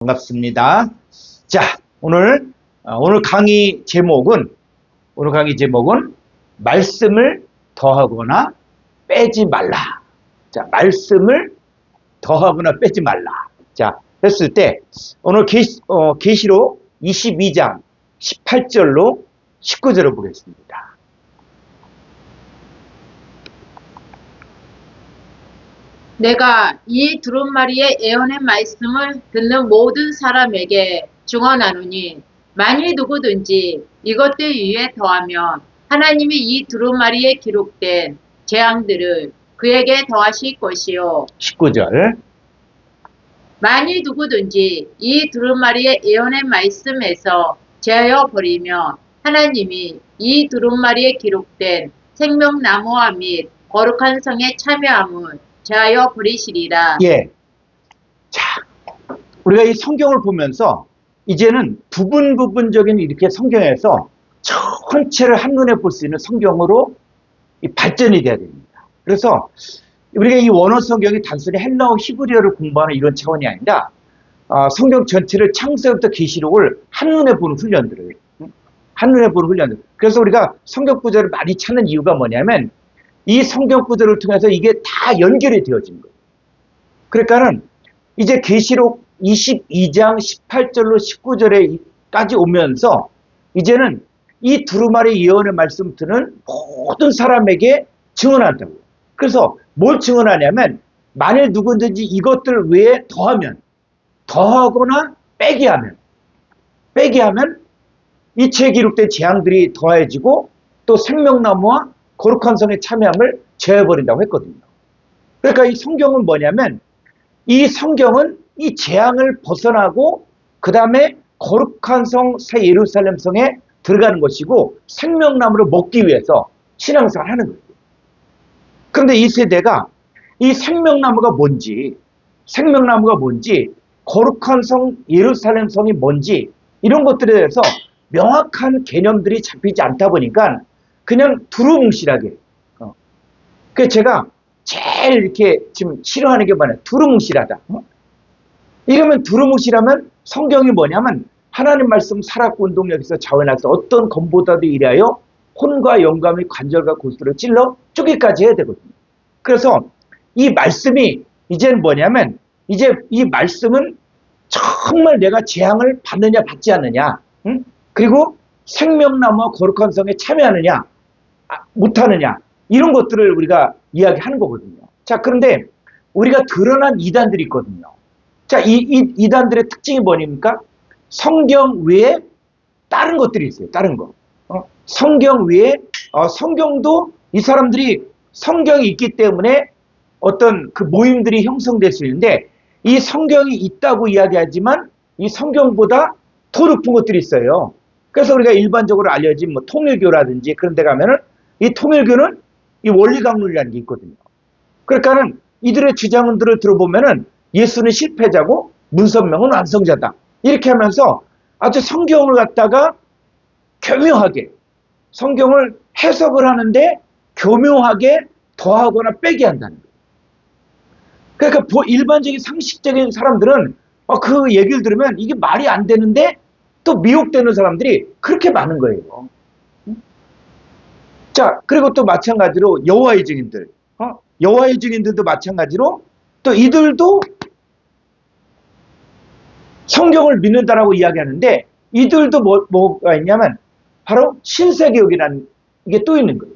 반갑습니다. 자, 오늘 강의 제목은 말씀을 더하거나 빼지 말라. 자, 말씀을 더하거나 빼지 말라. 자, 했을 때 오늘 계시록 22장 18절로 19절을 보겠습니다. 내가 이 두루마리의 예언의 말씀을 듣는 모든 사람에게 증언하노니 만일 누구든지 이것들 위에 더하면 하나님이 이 두루마리에 기록된 재앙들을 그에게 더하실 것이요 19절. 만일 누구든지 이 두루마리의 예언의 말씀에서 제하여 버리면 하나님이 이 두루마리에 기록된 생명나무와 및 거룩한 성에 참여함을 제하여 버리시리라. 예. 자, 우리가 이 성경을 보면서 이제는 부분적인 이렇게 성경에서 전체를 한눈에 볼 수 있는 성경으로 발전이 돼야 됩니다. 그래서 우리가 이 원어 성경이 단순히 헬라어 히브리어를 공부하는 이런 차원이 아니라 성경 전체를 창세부터 계시록을 한눈에 보는 훈련들을 그래서 우리가 성경 구절을 많이 찾는 이유가 뭐냐면 이 성경 구절을 통해서 이게 다 연결이 되어진 거예요. 그러니까는 이제 계시록 22장 18절로 19절에까지 오면서 이제는 이 두루마리 예언의 말씀 듣는 모든 사람에게 증언한다고요. 그래서 뭘 증언하냐면 만일 누구든지 이것들 외에 더하거나 빼게 하면 이체에 기록된 재앙들이 더해지고 또 생명나무와 거룩한 성의 참여함을 제어해버린다고 했거든요. 그러니까 이 성경은 뭐냐면 이 성경은 이 재앙을 벗어나고 그 다음에 거룩한 성 새 예루살렘 성에 들어가는 것이고 생명나무를 먹기 위해서 신앙생활을 하는 거예요. 그런데 이 세대가 이 생명나무가 뭔지 거룩한 성 예루살렘 성이 뭔지 이런 것들에 대해서 명확한 개념들이 잡히지 않다 보니까 그냥 두루뭉실하게. 그래서 제가 제일 이렇게 지금 싫어하는 게 뭐냐. 두루뭉실하다. 이러면 두루뭉실하면 성경이 뭐냐면 하나님 말씀 살았고 운동력에서 자원해서 어떤 검보다도 이래하여 혼과 영감의 관절과 골수를 찔러 쪼개까지 해야 되거든요. 그래서 이 말씀이 이제는 뭐냐면 이제 이 말씀은 정말 내가 재앙을 받느냐 받지 않느냐, 그리고 생명나무와 거룩한 성에 참여하느냐 못하느냐 이런 것들을 우리가 이야기하는 거거든요. 자, 그런데 우리가 드러난 이단들이 있거든요. 자, 이 이단들의 특징이 뭐입니까? 성경 외에 다른 것들이 있어요. 다른 거. 성경 외에 성경도 이 사람들이 성경이 있기 때문에 어떤 그 모임들이 형성될 수 있는데 이 성경이 있다고 이야기하지만 이 성경보다 더 높은 것들이 있어요. 그래서 우리가 일반적으로 알려진 뭐 통일교라든지 그런 데 가면은 이 통일교는 이 원리강론이라는 게 있거든요. 그러니까는 이들의 주장들을 들어보면은 예수는 실패자고 문선명은 완성자다. 이렇게 하면서 아주 성경을 갖다가 교묘하게 성경을 해석을 하는데 교묘하게 더하거나 빼게 한다는 거예요. 그러니까 일반적인 상식적인 사람들은 그 얘기를 들으면 이게 말이 안 되는데 또 미혹되는 사람들이 그렇게 많은 거예요. 자, 그리고 또 마찬가지로 여호와의 증인들도 마찬가지로 또 이들도 성경을 믿는다라고 이야기하는데 이들도 뭐가 있냐면 바로 신세계역이라는 게 또 있는 거예요.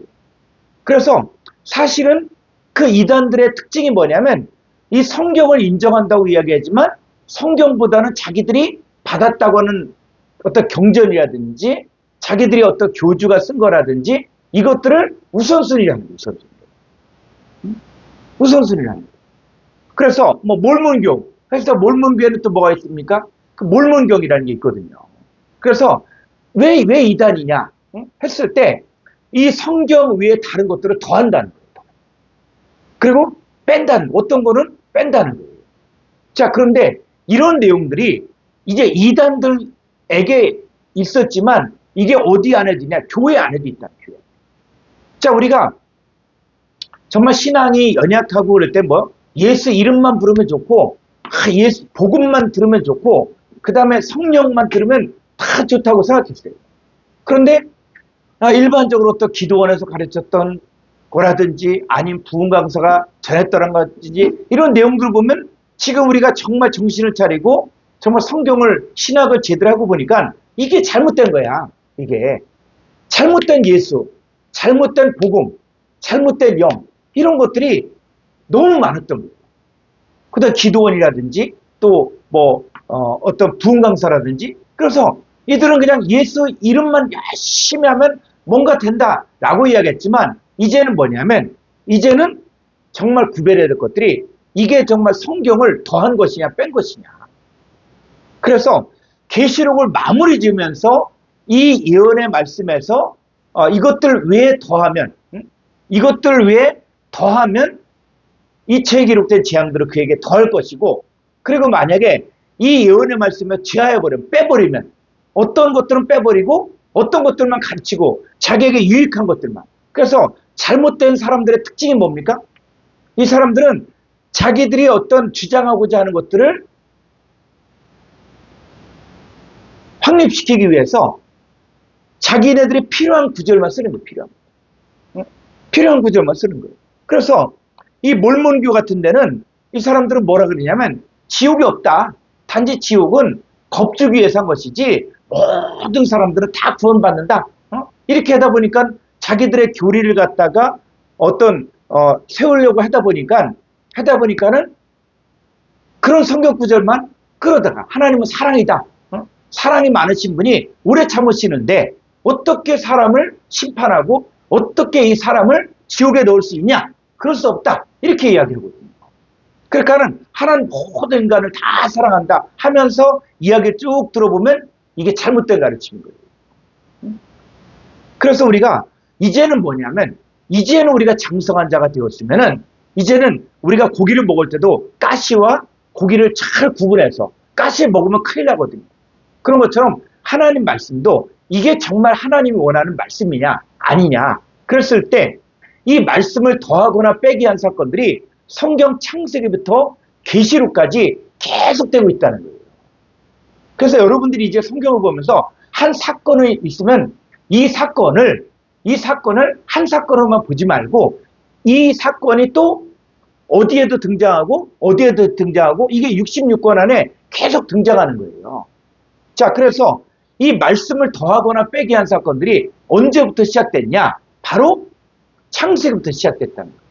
그래서 사실은 그 이단들의 특징이 뭐냐면 이 성경을 인정한다고 이야기하지만 성경보다는 자기들이 받았다고 하는 어떤 경전이라든지 자기들이 어떤 교주가 쓴 거라든지 이것들을 우선순위라는 거예요. 우선순위라는 거예요. 그래서 뭐 몰몬교, 그래서 몰몬교에는 또 뭐가 있습니까? 그 몰몬경이라는 게 있거든요. 그래서 왜 이단이냐 했을 때 이 성경 위에 다른 것들을 더한다는 거예요. 그리고 어떤 거는 뺀다는 거예요. 자, 그런데 이런 내용들이 이제 이단들에게 있었지만 이게 어디 안에도 있냐? 교회 안에도 있다. 교회. 자, 우리가 정말 신앙이 연약하고 그럴 때 예수 이름만 부르면 좋고 예수, 복음만 들으면 좋고, 그 다음에 성령만 들으면 다 좋다고 생각했어요. 그런데 일반적으로 또 기도원에서 가르쳤던 거라든지 아니면 부흥 강사가 전했던 것인지 이런 내용들을 보면 지금 우리가 정말 정신을 차리고 정말 성경을 신학을 제대로 하고 보니까 이게 잘못된 거야. 이게 잘못된 예수, 잘못된 복음, 잘못된 영 이런 것들이 너무 많았던 거예요. 그다음 기도원이라든지 또 뭐 어떤 부흥 강사라든지 그래서 이들은 그냥 예수 이름만 열심히 하면 뭔가 된다라고 이야기했지만 이제는 뭐냐면 이제는 정말 구별해야 될 것들이 이게 정말 성경을 더한 것이냐 뺀 것이냐. 그래서 계시록을 마무리 지으면서 이 예언의 말씀에서 이것들 외에 더하면 이것들 외에 더하면 이 책에 기록된 재앙들을 그에게 더할 것이고 그리고 만약에 이 예언의 말씀에 제하여버리면 빼버리면 어떤 것들은 빼버리고 어떤 것들만 가르치고 자기에게 유익한 것들만 그래서 잘못된 사람들의 특징이 뭡니까? 이 사람들은 자기들이 어떤 주장하고자 하는 것들을 확립시키기 위해서 자기네들이 필요한 구절만 쓰는 거예요. 필요한 구절만 쓰는 거예요. 그래서 이 몰몬교 같은 데는 이 사람들은 뭐라 그러냐면 지옥이 없다. 단지 지옥은 겁주기 위해서 한 것이지 모든 사람들은 다 구원받는다. 이렇게 하다 보니까 자기들의 교리를 갖다가 어떤 세우려고 하다 보니까는 그런 성경 구절만 끌어다가 하나님은 사랑이다. 사랑이 많으신 분이 오래 참으시는데 어떻게 사람을 심판하고 어떻게 이 사람을 지옥에 넣을 수 있냐? 그럴 수 없다. 이렇게 이야기하거든요. 그러니까는 하나님 모든 인간을 다 사랑한다 하면서 이야기를 쭉 들어보면 이게 잘못된 가르침인 거예요. 그래서 우리가 이제는 뭐냐면 이제는 우리가 장성한 자가 되었으면은 이제는 우리가 고기를 먹을 때도 가시와 고기를 잘 구분해서 가시 먹으면 큰일 나거든요. 그런 것처럼 하나님 말씀도 이게 정말 하나님이 원하는 말씀이냐 아니냐 그랬을 때 이 말씀을 더하거나 빼기 한 사건들이 성경 창세기부터 계시록까지 계속되고 있다는 거예요. 그래서 여러분들이 이제 성경을 보면서 한 사건이 있으면 이 사건을 한 사건으로만 보지 말고 이 사건이 또 어디에도 등장하고 이게 66권 안에 계속 등장하는 거예요. 자, 그래서 이 말씀을 더하거나 빼기 한 사건들이 언제부터 시작됐냐? 바로 창세기부터 시작됐다는 거예요.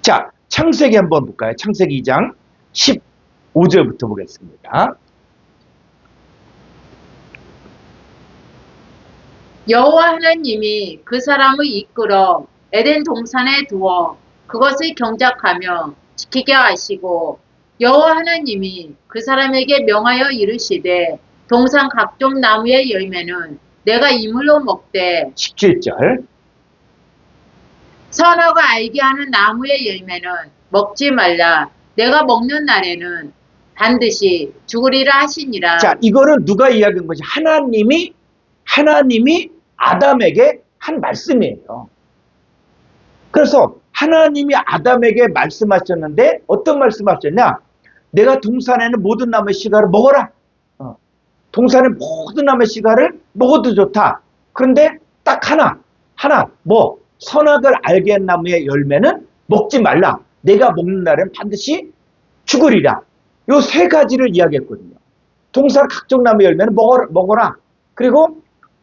자, 창세기 한번 볼까요? 창세기 2장 15절부터 보겠습니다. 여호와 하나님이 그 사람을 이끌어 에덴 동산에 두어 그것을 경작하며 지키게 하시고 여호와 하나님이 그 사람에게 명하여 이르시되 동산 각종 나무의 열매는 내가 이물로 먹되 17절 선악을 알게 하는 나무의 열매는 먹지 말라. 내가 먹는 날에는 반드시 죽으리라 하시니라. 자, 이거는 누가 이야기한 것이 하나님이 아담에게 한 말씀이에요. 그래서 하나님이 아담에게 말씀하셨는데 어떤 말씀하셨냐? 내가 동산에는 모든 나무의 씨가를 먹어라. 동산의 모든 나무의 씨가를 먹어도 좋다. 그런데 딱 하나 뭐 선악을 알게 한 나무의 열매는 먹지 말라. 내가 먹는 날엔 반드시 죽으리라. 요 세 가지를 이야기했거든요. 동산 각종 나무의 열매는 먹어라. 그리고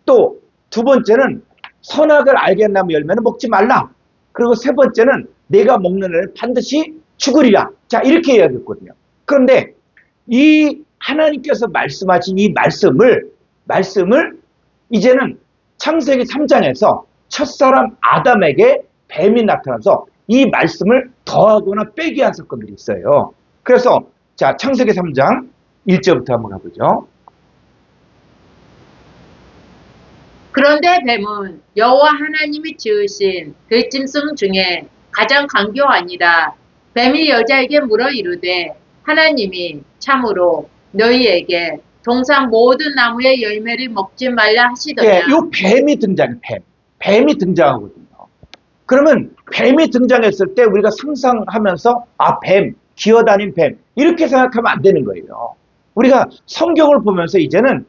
또 두 번째는 선악을 알게 한 나무의 열매는 먹지 말라. 그리고 세 번째는 내가 먹는 날엔 반드시 죽으리라. 자, 이렇게 이야기했거든요. 그런데 이 하나님께서 말씀하신 이 말씀을 이제는 창세기 3장에서 첫사람 아담에게 뱀이 나타나서 이 말씀을 더하거나 빼기 한 사건들이 있어요. 그래서 자, 창세기 3장 1절부터 한번 가보죠. 그런데 뱀은 여호와 하나님이 지으신 들짐승 중에 가장 강교하니라. 뱀이 여자에게 물어 이르되 하나님이 참으로 너희에게 동산 모든 나무의 열매를 먹지 말라 하시더냐. 예, 요 뱀이 등장해요. 뱀이 등장하거든요. 그러면 뱀이 등장했을 때 우리가 상상하면서 뱀, 기어다닌 뱀 이렇게 생각하면 안 되는 거예요. 우리가 성경을 보면서 이제는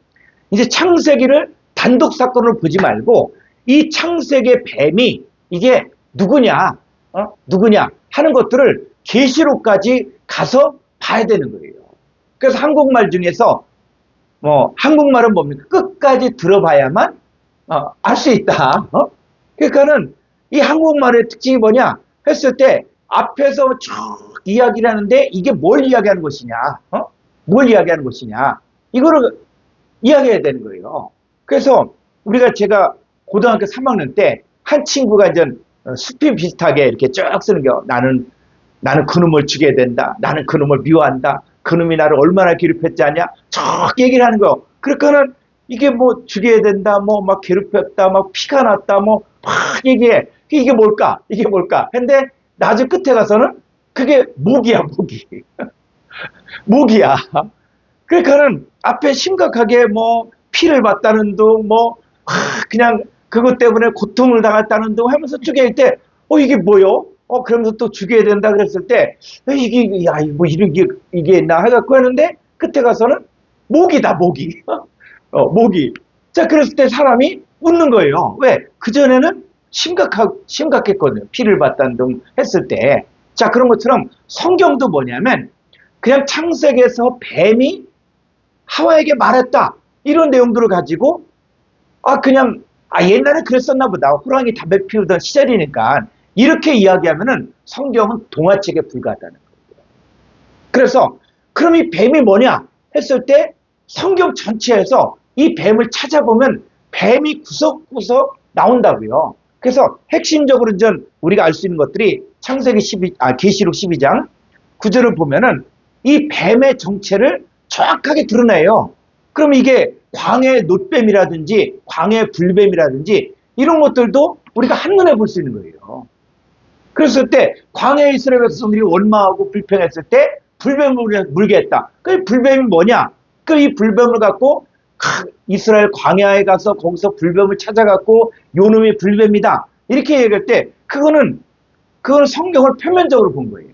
이제 창세기를 단독 사건으로 보지 말고 이 창세기의 뱀이 이게 누구냐, 누구냐 하는 것들을 계시록까지 가서 봐야 되는 거예요. 그래서 한국말 중에서 한국말은 뭡니까? 끝까지 들어봐야만 알 수 있다. 그러니까는 이 한국말의 특징이 뭐냐 했을 때 앞에서 쭉 이야기를 하는데 이게 뭘 이야기하는 것이냐, 뭘 이야기하는 것이냐 이거를 이야기해야 되는 거예요. 그래서 제가 고등학교 3학년 때 한 친구가 이제 수필 비슷하게 이렇게 쭉 쓰는 게 나는 그놈을 죽여야 된다. 나는 그놈을 미워한다. 그놈이 나를 얼마나 괴롭혔지 않냐? 쭉 얘기를 하는 거예요. 그러니까는 이게 뭐 죽여야 된다, 뭐 막 괴롭혔다, 막 피가 났다, 뭐 막 얘기해. 이게 뭘까? 이게 뭘까? 근데 나중 끝에 가서는 그게 모기야, 모기. 모기야. 그러니까는 앞에 심각하게 뭐 피를 봤다는 둥, 뭐 그냥 그것 때문에 고통을 당했다는 둥 하면서 쭉 얘기할 때, 이게 뭐요? 그러면서 또 죽여야 된다 그랬을 때, 이게, 야, 뭐, 이게 있나 해갖고 하는데, 끝에 가서는 모기다, 모기. 모기. 자, 그랬을 때 사람이 웃는 거예요. 왜? 그전에는 심각했거든요. 피를 봤다는 등 했을 때. 자, 그런 것처럼 성경도 뭐냐면, 그냥 창세기에서 뱀이 하와에게 말했다. 이런 내용들을 가지고, 옛날에 그랬었나 보다. 호랑이 담배 피우던 시절이니까. 이렇게 이야기하면은 성경은 동화책에 불과하다는 거예요. 그래서 그럼 이 뱀이 뭐냐 했을 때 성경 전체에서 이 뱀을 찾아보면 뱀이 구석구석 나온다고요. 그래서 핵심적으로 우리가 알 수 있는 것들이 창세기 계시록 12장 9절을 보면은 이 뱀의 정체를 정확하게 드러내요. 그럼 이게 광해의 놋뱀이라든지 광해의 불뱀이라든지 이런 것들도 우리가 한눈에 볼 수 있는 거예요. 그랬을 때 광야의 이스라엘 백성들이 원망하고 불평했을 때 불뱀을 물게 했다. 그 불뱀이 뭐냐? 이 불뱀을 갖고 이스라엘 광야에 가서 거기서 불뱀을 찾아갖고 요놈이 불뱀이다. 이렇게 얘기할 때 그거는 성경을 표면적으로 본 거예요.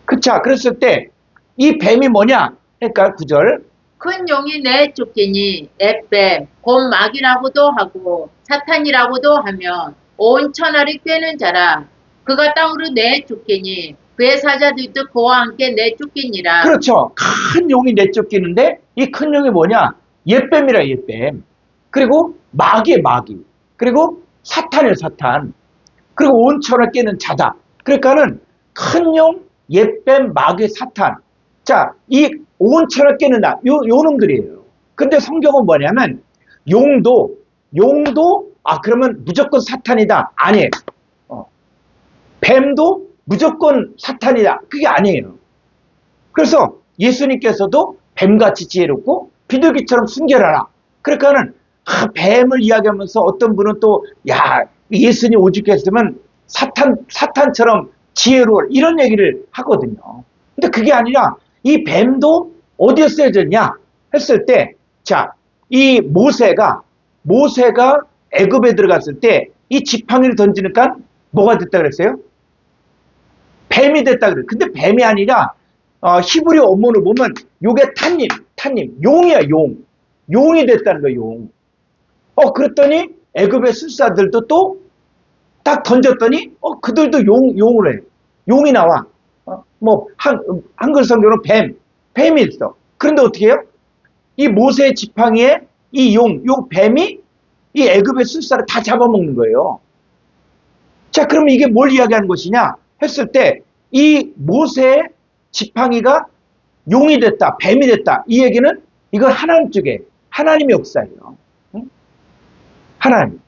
그랬을 때 이 뱀이 뭐냐? 그러니까 9절 큰 용이 내쫓기니 앱뱀 곧 마귀라고도 하고 사탄이라고도 하며 온 천하를 꿰는 자라. 그가 땅으로 내쫓기니 그의 사자들도 그와 함께 내쫓기니라. 그렇죠. 큰 용이 내쫓기는데 이 큰 용이 뭐냐? 옛뱀이라 옛뱀. 그리고 마귀. 그리고 사탄이에요, 사탄. 그리고 온 천하를 깨는 자다. 그러니까는 큰 용, 옛뱀, 마귀, 사탄. 자, 이 온 천하를 깨는 나, 요 놈들이에요. 근데 성경은 뭐냐면 용도 그러면 무조건 사탄이다. 아니에요. 뱀도 무조건 사탄이다. 그게 아니에요. 그래서 예수님께서도 뱀같이 지혜롭고 비둘기처럼 순결하라. 그러니까는 뱀을 이야기하면서 어떤 분은 또 예수님 오죽했으면 사탄처럼 지혜로워 이런 얘기를 하거든요. 근데 그게 아니라 이 뱀도 어디에 쓰여졌냐 했을 때, 이 모세가 애굽에 들어갔을 때 이 지팡이를 던지니까 뭐가 됐다 그랬어요? 뱀이 됐다 그래요. 근데 뱀이 아니라 히브리 원문을 보면 요게 탄님, 용이야, 용. 용이 됐다는 거예요, 용. 그랬더니 애굽의 술사들도 또 딱 던졌더니 그들도 용을 해. 용이 나와. 한글 성경은 뱀이 있어. 그런데 어떻게 해요? 이 모세의 지팡이에 이 뱀이 이 애굽의 술사를 다 잡아먹는 거예요. 자, 그러면 이게 뭘 이야기하는 것이냐 했을 때 이 모세의 지팡이가 용이 됐다, 뱀이 됐다. 이 얘기는 이건 하나님 쪽에 하나님의 역사예요. 하나님.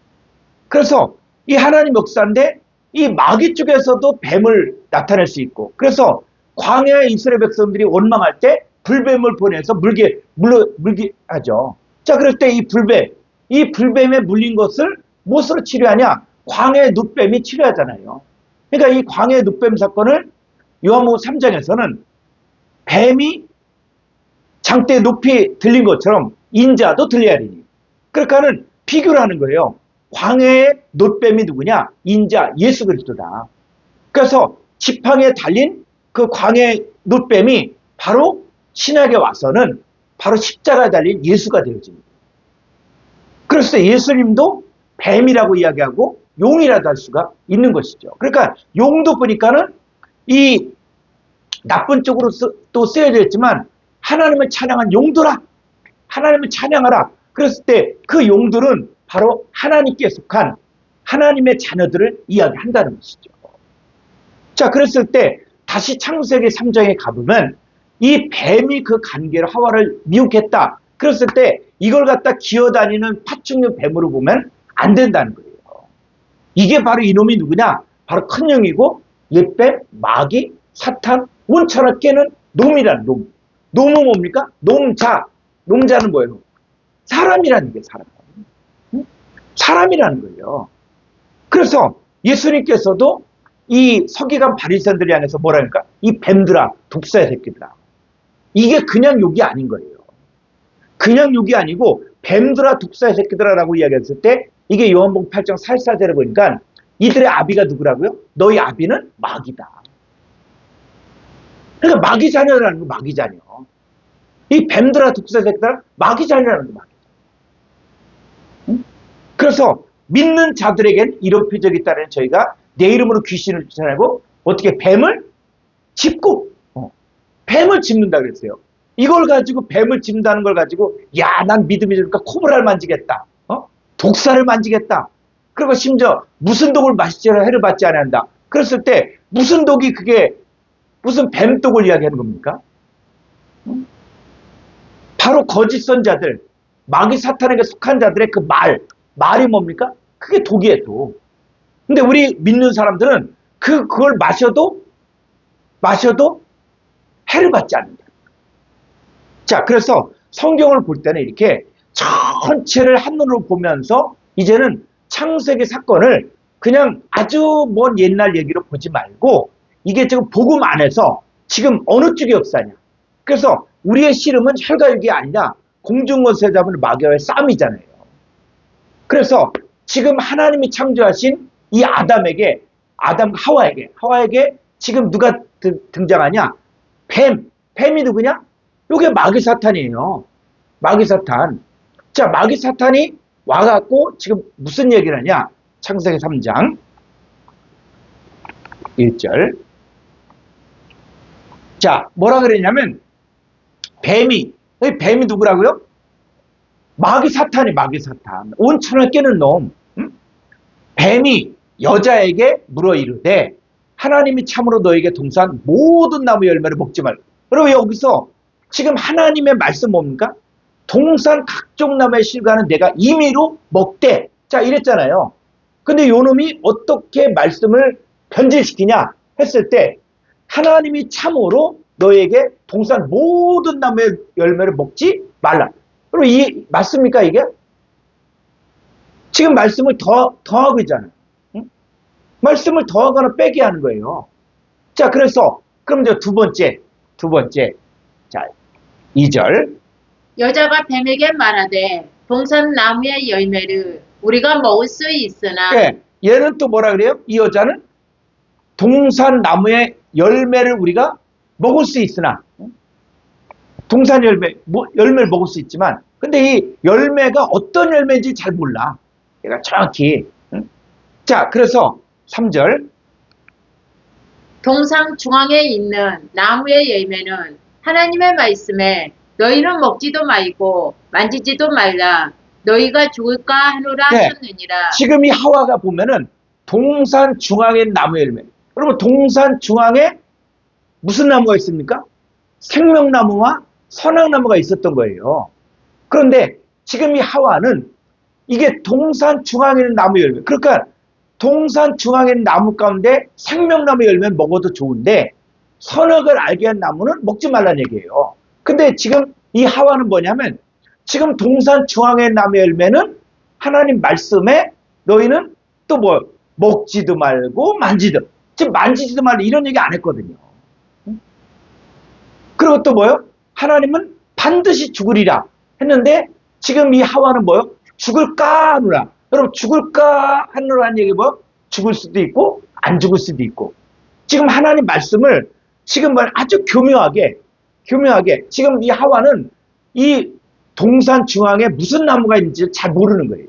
그래서 이 하나님 역사인데 이 마귀 쪽에서도 뱀을 나타낼 수 있고, 그래서 광야의 이스라엘 백성들이 원망할 때 불뱀을 보내서 물게 하죠. 자, 그럴 때 이 불뱀에 물린 것을 무엇으로 치료하냐? 광야의 놋뱀이 치료하잖아요. 그러니까 이 광야의 놋뱀 사건을 요한복음 3장에서는 뱀이 장대에 높이 들린 것처럼 인자도 들려야 되니. 그러니까는 비교를 하는 거예요. 광야의 놋뱀이 누구냐? 인자 예수 그리스도다. 그래서 지팡이에 달린 그 광해 놋뱀이 바로 신약에 와서는 바로 십자가에 달린 예수가 되어집니다. 그래서 예수님도 뱀이라고 이야기하고 용이라도 할 수가 있는 것이죠. 그러니까 용도 보니까는 이 나쁜 쪽으로 또 쓰여져 있지만 하나님을 찬양한 용도라. 하나님을 찬양하라. 그랬을 때 그 용들은 바로 하나님께 속한 하나님의 자녀들을 이야기한다는 것이죠. 자, 그랬을 때 다시 창세기 3장에 가보면 이 뱀이 그 관계로 하와를 미혹했다. 그랬을 때 이걸 갖다 기어다니는 파충류 뱀으로 보면 안 된다는 거예요. 이게 바로 이놈이 누구냐? 바로 큰 영이고 옛뱀, 마귀, 사탄, 온천을 깨는 놈이라는 놈. 놈은 뭡니까? 놈자. 놈자는 뭐예요? 사람이라는 게 사람. 사람이라는 거예요. 그래서 예수님께서도 이 서기관 바리새인들을 향해서 뭐라니까? 이 뱀들아, 독사의 새끼들아. 이게 그냥 욕이 아닌 거예요. 그냥 욕이 아니고 뱀들아, 독사의 새끼들아라고 이야기했을 때 이게 요한복음 8장 44절에 보니까 이들의 아비가 누구라고요? 너희 아비는 마귀다. 그러니까 마귀 자녀라는 거, 마귀 자녀. 이 뱀들아, 독사의 새끼들아, 마귀 자녀라는 거, 마귀 자녀. 그래서 믿는 자들에겐 이런 표적이 있다는 저희가 내 이름으로 귀신을 쫓아내고 어떻게 뱀을 짚고 뱀을 짚는다 그랬어요. 이걸 가지고 뱀을 짚는다는 걸 가지고 야, 난 믿음이 좋으니까 코브라를 만지겠다. 독사를 만지겠다. 그리고 심지어 무슨 독을 마시지라 해를 받지 않는다. 그랬을 때 무슨 독이 그게 무슨 뱀독을 이야기하는 겁니까? 바로 거짓 선자들, 마귀 사탄에게 속한 자들의 그 말이 뭡니까? 그게 독이에요, 독. 근데 우리 믿는 사람들은 그걸 마셔도 해를 받지 않는다. 자, 그래서 성경을 볼 때는 이렇게 전체를 한눈으로 보면서 이제는 창세기 사건을 그냥 아주 먼 옛날 얘기로 보지 말고 이게 지금 복음 안에서 지금 어느 쪽의 역사냐. 그래서 우리의 씨름은 혈과육이 아니라 공중권세 잡은 마귀와의 싸움이잖아요. 그래서 지금 하나님이 창조하신 이 하와에게 지금 누가 등장하냐? 뱀이 누구냐? 이게 마귀 사탄이에요. 마귀 사탄. 자, 마귀 사탄이 와갖고 지금 무슨 얘기를 하냐? 창세기 3장 1절. 자, 뭐라 그랬냐면 뱀이 누구라고요? 마귀 사탄이 마귀 사탄. 온천을 깨는 놈. 뱀이 여자에게 물어 이르되 하나님이 참으로 너에게 동산 모든 나무 열매를 먹지 말고. 여러분 여기서 지금 하나님의 말씀 뭡니까? 동산 각종 나무의 실과는 내가 임의로 먹되. 자, 이랬잖아요. 근데 요 놈이 어떻게 말씀을 변질시키냐 했을 때 하나님이 참으로 너에게 동산 모든 나무의 열매를 먹지 말라. 그럼 이 맞습니까 이게? 지금 말씀을 더하고 있잖아요. 응? 말씀을 더하거나 빼게 하는 거예요. 자, 그래서 그럼 이제 두 번째. 자, 2절. 여자가 뱀에게 말하되 동산 나무의 열매를 우리가 먹을 수 있으나. 네, 얘는 또 뭐라 그래요? 이 여자는 동산 나무의 열매를 우리가 먹을 수 있으나, 동산 열매를 먹을 수 있지만, 근데 이 열매가 어떤 열매인지 잘 몰라. 얘가 정확히. 자, 그래서 3절. 동산 중앙에 있는 나무의 열매는 하나님의 말씀에 너희는 먹지도 말고 만지지도 말라. 너희가 죽을까 하노라 네, 하셨느니라. 지금 이 하와가 보면은 동산 중앙에 나무의 열매. 여러분 동산 중앙에 무슨 나무가 있습니까? 생명나무와 선악나무가 있었던 거예요. 그런데 지금 이 하와는 이게 동산 중앙에 있는 나무 열매. 그러니까 동산 중앙에 있는 나무 가운데 생명나무 열매는 먹어도 좋은데 선악을 알게 한 나무는 먹지 말라는 얘기예요. 근데 지금 이 하와는 뭐냐면 지금 동산 중앙에 있는 나무 열매는 하나님 말씀에 너희는 또 뭐 먹지도 말고 만지도. 지금 만지지도 말라 이런 얘기 안 했거든요. 그리고 또 뭐요? 하나님은 반드시 죽으리라 했는데 지금 이 하와는 뭐요? 죽을까 하노라. 여러분 죽을까 하노라 한 얘기 뭐요? 죽을 수도 있고 안 죽을 수도 있고. 지금 하나님 말씀을 지금 말 아주 교묘하게 지금 이 하와는 이 동산 중앙에 무슨 나무가 있는지 잘 모르는 거예요.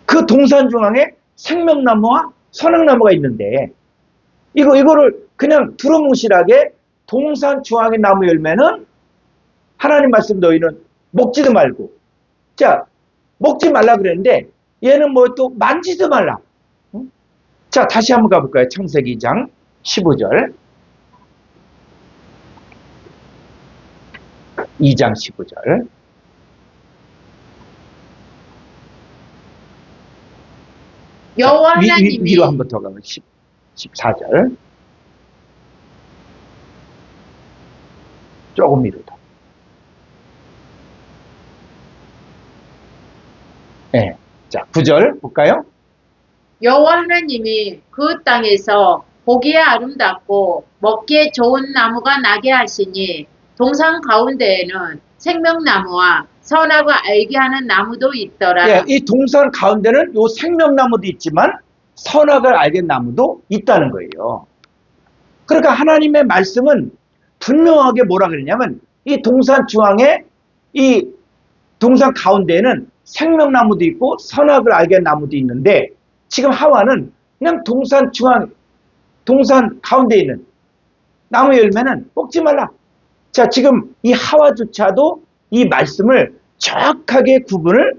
그 동산 중앙에 생명나무와 선악나무가 있는데 이거를 그냥 두루뭉실하게 동산 중앙의 나무 열매는 하나님 말씀 너희는 먹지도 말고, 자, 먹지 말라 그랬는데 얘는 뭐 또 만지도 말라. 자, 다시 한번 가볼까요? 창세기 2장 15절. 2장 15절. 여호와 하나님이 위로 한 번 더 가면 14절. 조금 위로 더. 네. 자, 9절 볼까요? 여호와 하나님이 그 땅에서 보기에 아름답고 먹기에 좋은 나무가 나게 하시니 동산 가운데에는 생명나무와 선악을 알게 하는 나무도 있더라. 예, 이 동산 가운데는 요 생명나무도 있지만 선악을 알게 나무도 있다는 거예요. 그러니까 하나님의 말씀은 분명하게 뭐라 그러냐면 이 동산 중앙에 이 동산 가운데에는 생명나무도 있고 선악을 알게 하는 나무도 있는데 지금 하와는 그냥 동산 가운데에 있는 나무 열매는 먹지 말라. 자, 지금 이 하와조차도 이 말씀을 정확하게 구분을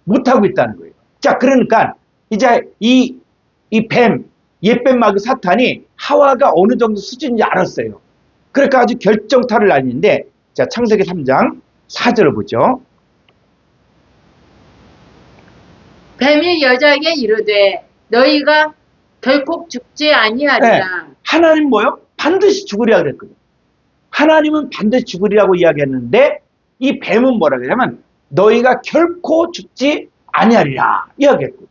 못하고 있다는 거예요. 자, 그러니까 이제 이 옛뱀 마귀 사탄이 하와가 어느 정도 수준인지 알았어요. 그러니까 아주 결정타를 날리는데, 자, 창세기 3장 4절을 보죠. 뱀이 여자에게 이르되 너희가 결코 죽지 아니하리라. 네. 하나님 뭐요? 반드시 죽으리라 그랬거든요. 하나님은 반드시 죽으리라고 이야기했는데 이 뱀은 뭐라 그러냐면 너희가 결코 죽지 아니하리라 이야기했고.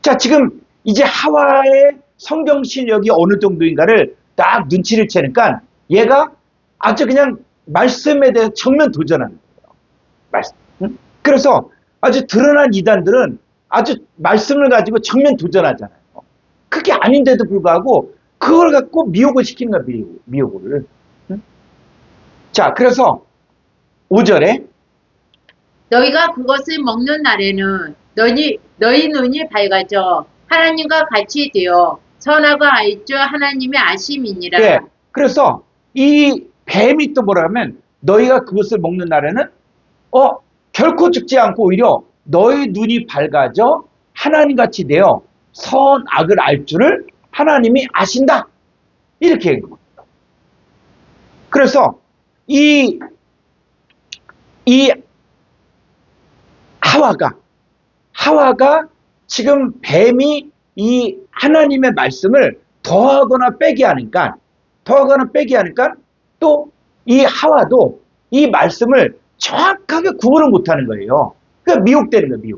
자, 지금 이제 하와의 성경 실력이 어느 정도인가를 딱 눈치를 채니까 얘가 아주 그냥 말씀에 대해 정면 도전하는 거예요. 말씀. 응? 그래서 아주 드러난 이단들은 아주 말씀을 가지고 정면 도전하잖아요. 그게 아닌데도 불구하고 그걸 갖고 미혹을 시키는 거야, 미혹을. 응? 자, 그래서 5절에 너희가 그것을 먹는 날에는 너희 눈이 밝아져 하나님과 같이 되어 선악을 알 줄 하나님의 아심이니라. 네, 그래서 이 뱀이 또 뭐라 하면 너희가 그것을 먹는 날에는 결코 죽지 않고 오히려 너희 눈이 밝아져 하나님같이 되어 선악을 알 줄을 하나님이 아신다. 이렇게 얘기한 겁니다. 그래서 이 하와가 지금 뱀이 이 하나님의 말씀을 더하거나 빼게 하니까 또 이 하와도 이 말씀을 정확하게 구분을 못하는 거예요. 그러니까 미혹되는 거예요.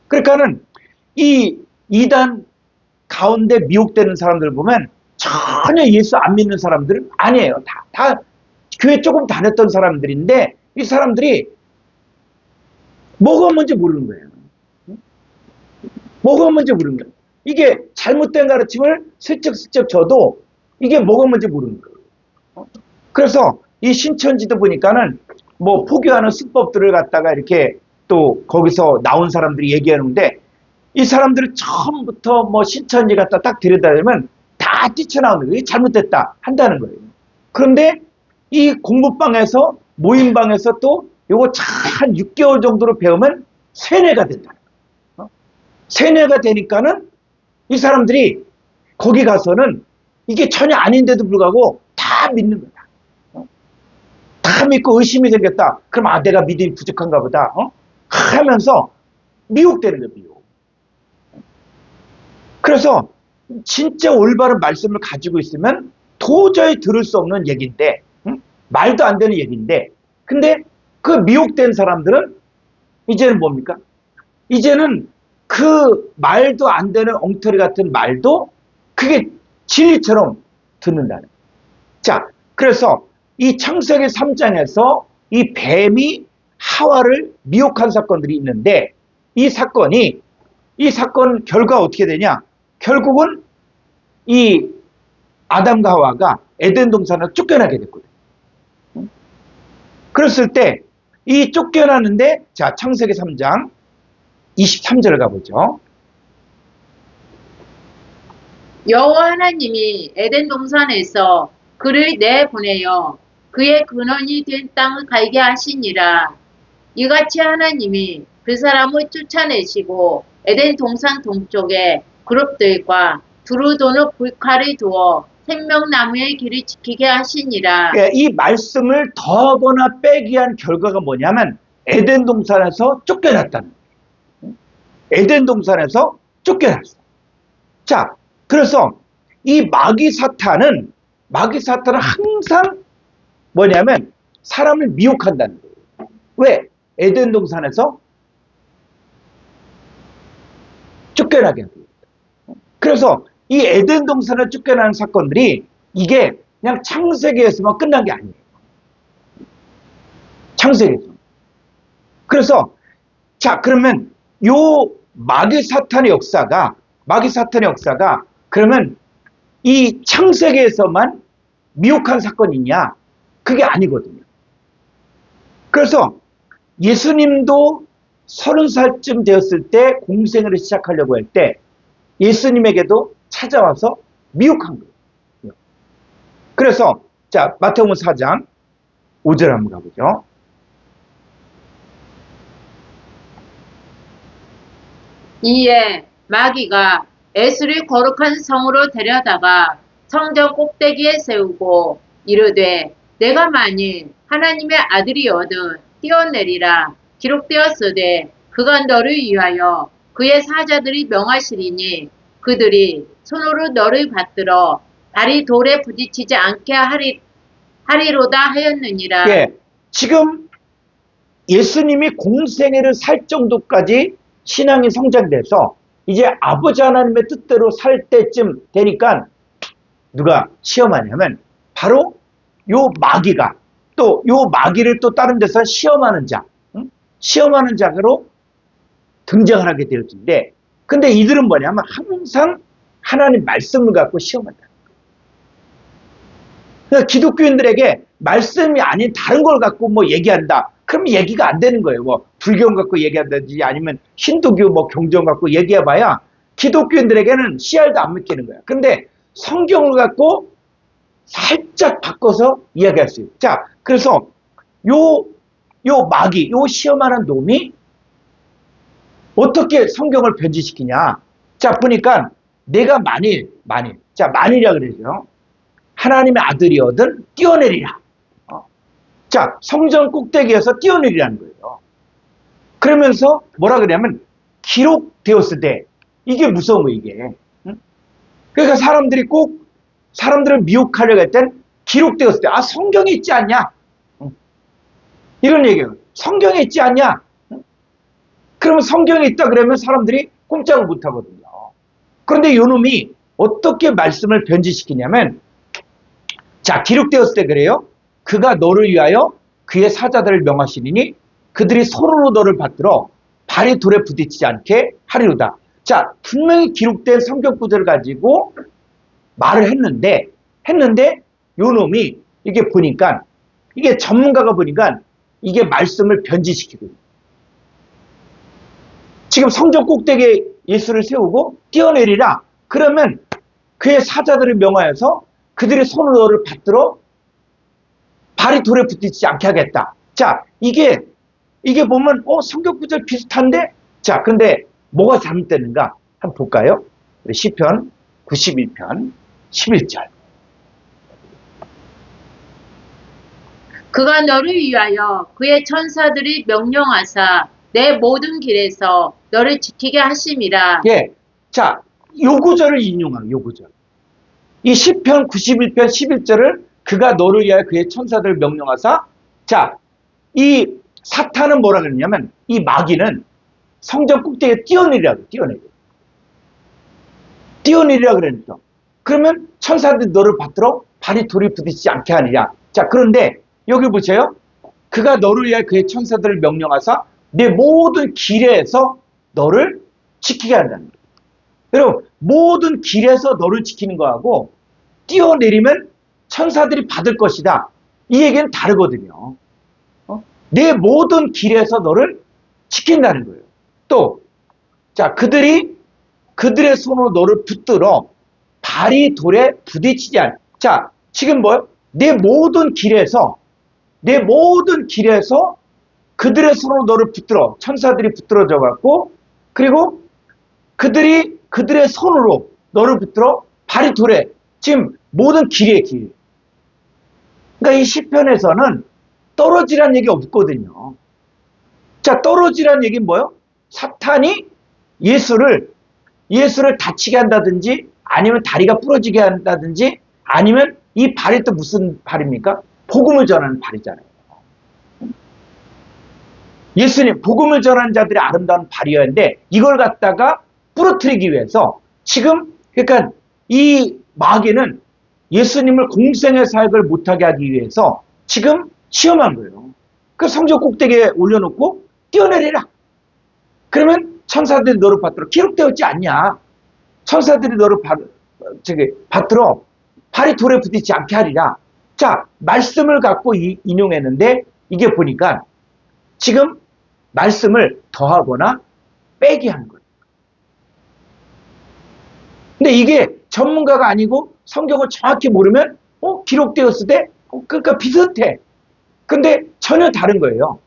그러니까는 이 이단 가운데 미혹되는 사람들 보면 전혀 예수 안 믿는 사람들은 아니에요. 다 교회 조금 다녔던 사람들인데 이 사람들이 뭐가 뭔지 모르는 거예요. 뭐가 뭔지 모르는 거예요. 이게 잘못된 가르침을 슬쩍슬쩍 줘도 이게 뭐가 뭔지 모르는 거예요. 그래서 이 신천지도 보니까는 뭐 포교하는 수법들을 갖다가 이렇게 또 거기서 나온 사람들이 얘기하는데 이 사람들을 처음부터 뭐 신천지 갖다 딱 들여다보면 다 뛰쳐나오는 거예요. 잘못됐다 한다는 거예요. 그런데 이 공부방에서 모임방에서 또 요거 한 6개월 정도로 배우면 세뇌가 된다는 거예요. 세뇌가 되니까는 이 사람들이 거기 가서는 이게 전혀 아닌데도 불구하고 다 믿는 거다. 다 믿고 의심이 생겼다. 그럼 내가 믿음이 부족한가 보다. 하면서 미혹되는 거예요. 미혹. 그래서 진짜 올바른 말씀을 가지고 있으면 도저히 들을 수 없는 얘기인데 말도 안 되는 얘기인데 근데 그 미혹된 사람들은 이제는 뭡니까? 이제는 그 말도 안 되는 엉터리 같은 말도 그게 진리처럼 듣는다는 거예요. 자, 그래서 이 창세기 3장에서 이 뱀이 하와를 미혹한 사건들이 있는데 이 사건 결과 어떻게 되냐? 결국은 이 아담과 하와가 에덴 동산을 쫓겨나게 됐거든요. 그랬을 때 이 쫓겨나는데 자, 창세기 3장 23절을 가보죠. 여호와 하나님이 에덴 동산에서 그를 내보내어 그의 근원이 된 땅을 갈게 하시니라. 이같이 하나님이 그 사람을 쫓아내시고 에덴 동산 동쪽에 그룹들과 두루도는 불칼을 두어 생명나무의 길을 지키게 하시니라. 예, 이 말씀을 더하거나 빼기 한 결과가 뭐냐면 에덴 동산에서 쫓겨났다는 거예요. 에덴 동산에서 쫓겨났어. 자, 그래서 이 마귀 사탄은 항상 뭐냐면 사람을 미혹한다는 거예요. 왜? 에덴 동산에서 쫓겨나게 하고 있다. 그래서 이 에덴 동산에 쫓겨나는 사건들이 이게 그냥 창세기에서만 끝난 게 아니에요. 창세기에서. 그래서 자, 그러면 요 마귀 사탄의 역사가 그러면 이 창세기에서만 미혹한 사건이냐? 그게 아니거든요. 그래서 예수님도 30살쯤 되었을 때 공생애를 시작하려고 할 때 예수님에게도 찾아와서 미혹한 거예요. 그래서 자, 마태복음 4장 5절 한번 가보죠. 이에 마귀가 예수를 거룩한 성으로 데려다가 성전 꼭대기에 세우고 이르되 내가 만일 하나님의 아들이거든 뛰어내리라. 기록되었으되 그가 너를 위하여 그의 사자들이 명하시리니 그들이 손으로 너를 받들어 발이 돌에 부딪히지 않게 하리로다 하였느니라. 예, 지금 예수님이 공생애를 살 정도까지 신앙이 성장돼서 이제 아버지 하나님의 뜻대로 살 때쯤 되니까 누가 시험하냐면 바로 요 마귀가 또 요 마귀를 또 다른 데서 시험하는 자, 시험하는 자로 등장을 하게 되었는데, 근데 이들은 뭐냐면 항상 하나님 말씀을 갖고 시험한다. 그러니까 기독교인들에게 말씀이 아닌 다른 걸 갖고 뭐 얘기한다. 그럼 얘기가 안 되는 거예요. 뭐 불경 갖고 얘기한다든지 아니면 힌두교 뭐 경전 갖고 얘기해봐야 기독교인들에게는 씨알도 안 믿기는 거야. 근데 성경을 갖고 살짝 바꿔서 이야기할 수 있어요. 자, 그래서 요 마귀, 요 시험하는 놈이 어떻게 성경을 변질시키냐. 자, 보니까 내가 만일이라 그러죠. 하나님의 아들이거든 뛰어내리라. 자, 성전 꼭대기에서 뛰어내리라는 거예요. 그러면서 뭐라 그러냐면 기록되었을 때 이게 무서운 거예요, 이게. 그러니까 사람들을 미혹하려고 할 땐 기록되었을 때, 아, 성경에 있지 않냐? 이런 얘기예요. 성경에 있지 않냐? 그러면 성경에 있다 그러면 사람들이 꼼짝을 못 하거든요. 그런데 요 놈이 어떻게 말씀을 변질시키냐면, 자, 기록되었을 때 그래요. 그가 너를 위하여 그의 사자들을 명하시리니 그들이 손으로 너를 받들어 발이 돌에 부딪히지 않게 하리로다. 자, 분명히 기록된 성경 구절을 가지고 말을 했는데 요 놈이 이게 보니까 이게 전문가가 보니까 이게 말씀을 변질시키고 지금 성전 꼭대기에 예수를 세우고 뛰어내리라. 그러면 그의 사자들을 명하여서 그들의 손으로 너를 받들어 발이 돌에 부딪히지 않게 하겠다. 자, 이게 보면 성경 구절 비슷한데, 자, 근데 뭐가 잘못됐는가 한번 볼까요? 우리 시편 91편 11절. 그가 너를 위하여 그의 천사들이 명령하사 내 모든 길에서 너를 지키게 하심이라. 예. 자, 요 구절을 인용하는 요 구절. 이 시편 91편 11절을 그가 너를 위하여 그의 천사들을 명령하사, 자, 이 사탄은 뭐라 그러냐면 이 마귀는 성전 꼭대기에 뛰어내리라고 뛰어내리라 그러니까. 그러면 천사들이 너를 받들어 발이 돌에 부딪히지 않게 하느냐. 자, 그런데 여기 보세요. 그가 너를 위하여 그의 천사들을 명령하사 내 모든 길에서 너를 지키게 한다는 거예요. 여러분, 모든 길에서 너를 지키는 거하고 뛰어내리면 천사들이 받을 것이다. 이 얘기는 다르거든요. 내 모든 길에서 너를 지킨다는 거예요. 또, 자, 그들의 손으로 너를 붙들어 발이 돌에 부딪히지 않. 자, 지금 뭐요? 내 모든 길에서 그들의 손으로 너를 붙들어. 천사들이 붙들어져 갖고, 그리고 그들의 손으로 너를 붙들어 발이 돌에. 지금 모든 길이에요, 길. 그러니까 이 시편에서는 떨어지란 얘기 없거든요. 자, 떨어지란 얘기는 뭐예요? 사탄이 예수를 다치게 한다든지, 아니면 다리가 부러지게 한다든지, 아니면 이 발이 또 무슨 발입니까? 복음을 전하는 발이잖아요. 예수님, 복음을 전하는 자들의 아름다운 발이었는데, 이걸 갖다가 부러뜨리기 위해서, 지금, 그러니까 이 마귀는 예수님을 공생의 사역을 못하게 하기 위해서 지금 시험한 거예요. 그 성전 꼭대기에 올려놓고 뛰어내리라. 그러면 천사들이 너를 받들어. 기록되었지 않냐. 천사들이 너를 받들어 발이 돌에 부딪히지 않게 하리라. 자, 말씀을 갖고 인용했는데 이게 보니까 지금 말씀을 더하거나 빼기 하는 거예요. 근데 이게 전문가가 아니고 성경을 정확히 모르면 기록되었을 때 그러니까 비슷해. 근데 전혀 다른 거예요.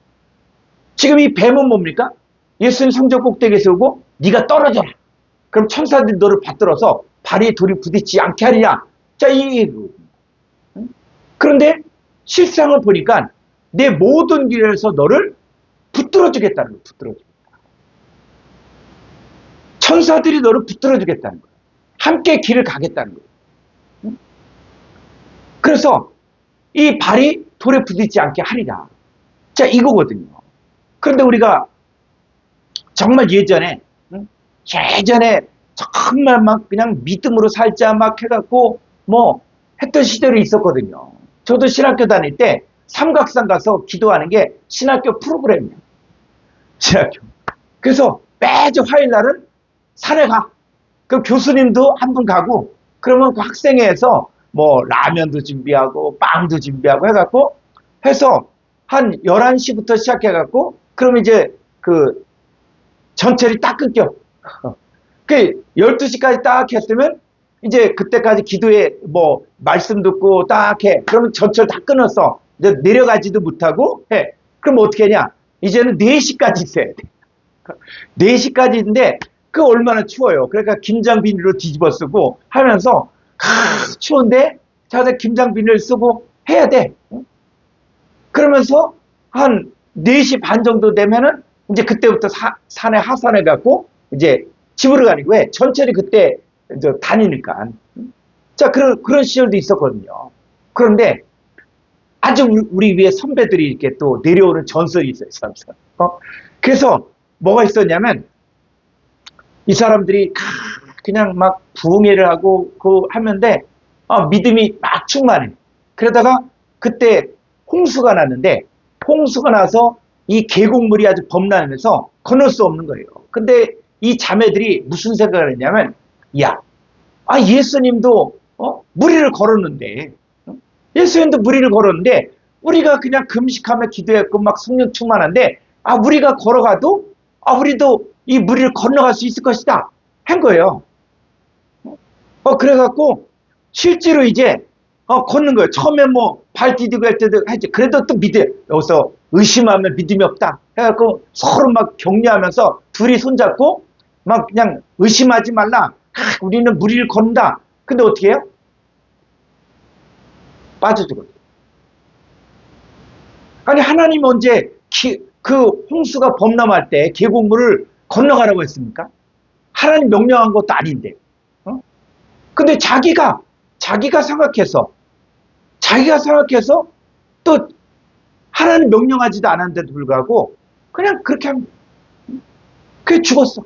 지금 이 뱀은 뭡니까? 예수님 성전 꼭대기에 세우고 네가 떨어져라. 그럼 천사들이 너를 받들어서 발이 돌이 부딪히지 않게 하리냐. 자, 그런데 실상을 보니까 내 모든 길에서 너를 붙들어 주겠다는 거예요. 붙들어 주겠다. 천사들이 너를 붙들어 주겠다는 거예요. 함께 길을 가겠다는 거예요. 그래서 이 발이 돌에 부딪히지 않게 하리라. 자, 이거거든요. 그런데 우리가 정말 예전에 정말 막 그냥 믿음으로 살자 막 해갖고 뭐 했던 시절이 있었거든요. 저도 신학교 다닐 때 삼각산 가서 기도하는 게 신학교 프로그램이에요. 신학교. 그래서 매주 화요일 날은 산에 가. 그럼 교수님도 한 분 가고, 그러면 그 학생회에서 뭐 라면도 준비하고 빵도 준비하고 해갖고 해서 한 11시부터 시작해갖고, 그러면 이제 그 전철이 딱 끊겨. 그 12시까지 딱 했으면 이제 그때까지 기도에 뭐 말씀 듣고 딱 해. 그러면 전철 다 끊었어. 이제 내려가지도 못하고 해. 그럼 어떻게 하냐? 이제는 4시까지 있어야 돼. 4시까지인데 그 얼마나 추워요. 그러니까 김장 비닐로 뒤집어 쓰고 하면서 추운데 자자 김장 비닐 쓰고 해야 돼. 그러면서 한 4시 반 정도 되면은 이제 그때부터 산에 하산해 갖고 이제 집으로 가는 거예요. 왜? 전철이 그때 다니니까. 자, 그런 시절도 있었거든요. 그런데 아주 우리 위에 선배들이 이렇게 또 내려오는 전설이 있어요. 그래서 뭐가 있었냐면 이 사람들이 그냥 막 부흥회를 하고 하는데 믿음이 막 충만해. 그러다가 그때 홍수가 났는데 홍수가 나서 이 계곡물이 아주 범람해서 건널 수 없는 거예요. 근데 이 자매들이 무슨 생각을 했냐면 예수님도 무리를 걸었는데 예수님도 무리를 걸었는데 우리가 그냥 금식하며 기도했고 막 성령 충만한데 우리가 걸어가도 우리도 이 무리를 건너갈 수 있을 것이다 한 거예요. 그래갖고 실제로 이제 걷는 거예요. 처음에 뭐 발 디디고 할 때도 했지. 그래도 또 여기서 의심하면 믿음이 없다 해갖고 서로 막 격려하면서 둘이 손잡고 막 그냥 의심하지 말라. 우리는 무리를 걷는다. 근데 어떻게 해요? 빠져 죽었어요. 아니 하나님 언제 그 홍수가 범람할 때 계곡물을 건너가라고 했습니까? 하나님 명령한 것도 아닌데. 근데 자기가 생각해서 또 하나님 명령하지도 않았는데도 불구하고 그냥 그렇게 합니다. 그게 죽었어.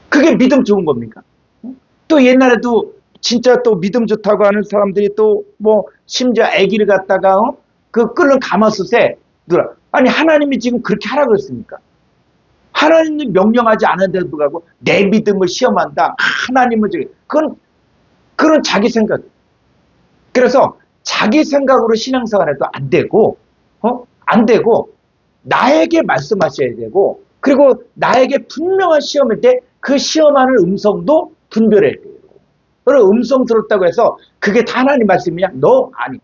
그게 믿음 좋은 겁니까? 또 옛날에도 진짜 또 믿음 좋다고 하는 사람들이 또 뭐 심지어 아기를 갖다가 그 끓는 가마솥에 아니 하나님이 지금 그렇게 하라고 그랬습니까? 하나님은 명령하지 않은데도 불구하고 내 믿음을 시험한다. 하나님은 그건 그런 자기 생각. 그래서 자기 생각으로 신앙생활 해도 안 되고, 안 되고, 나에게 말씀하셔야 되고, 그리고 나에게 분명한 시험일 때 그 시험하는 음성도 분별해야 돼요. 그리고 음성 들었다고 해서 그게 다 하나님 말씀이냐? 너 아니.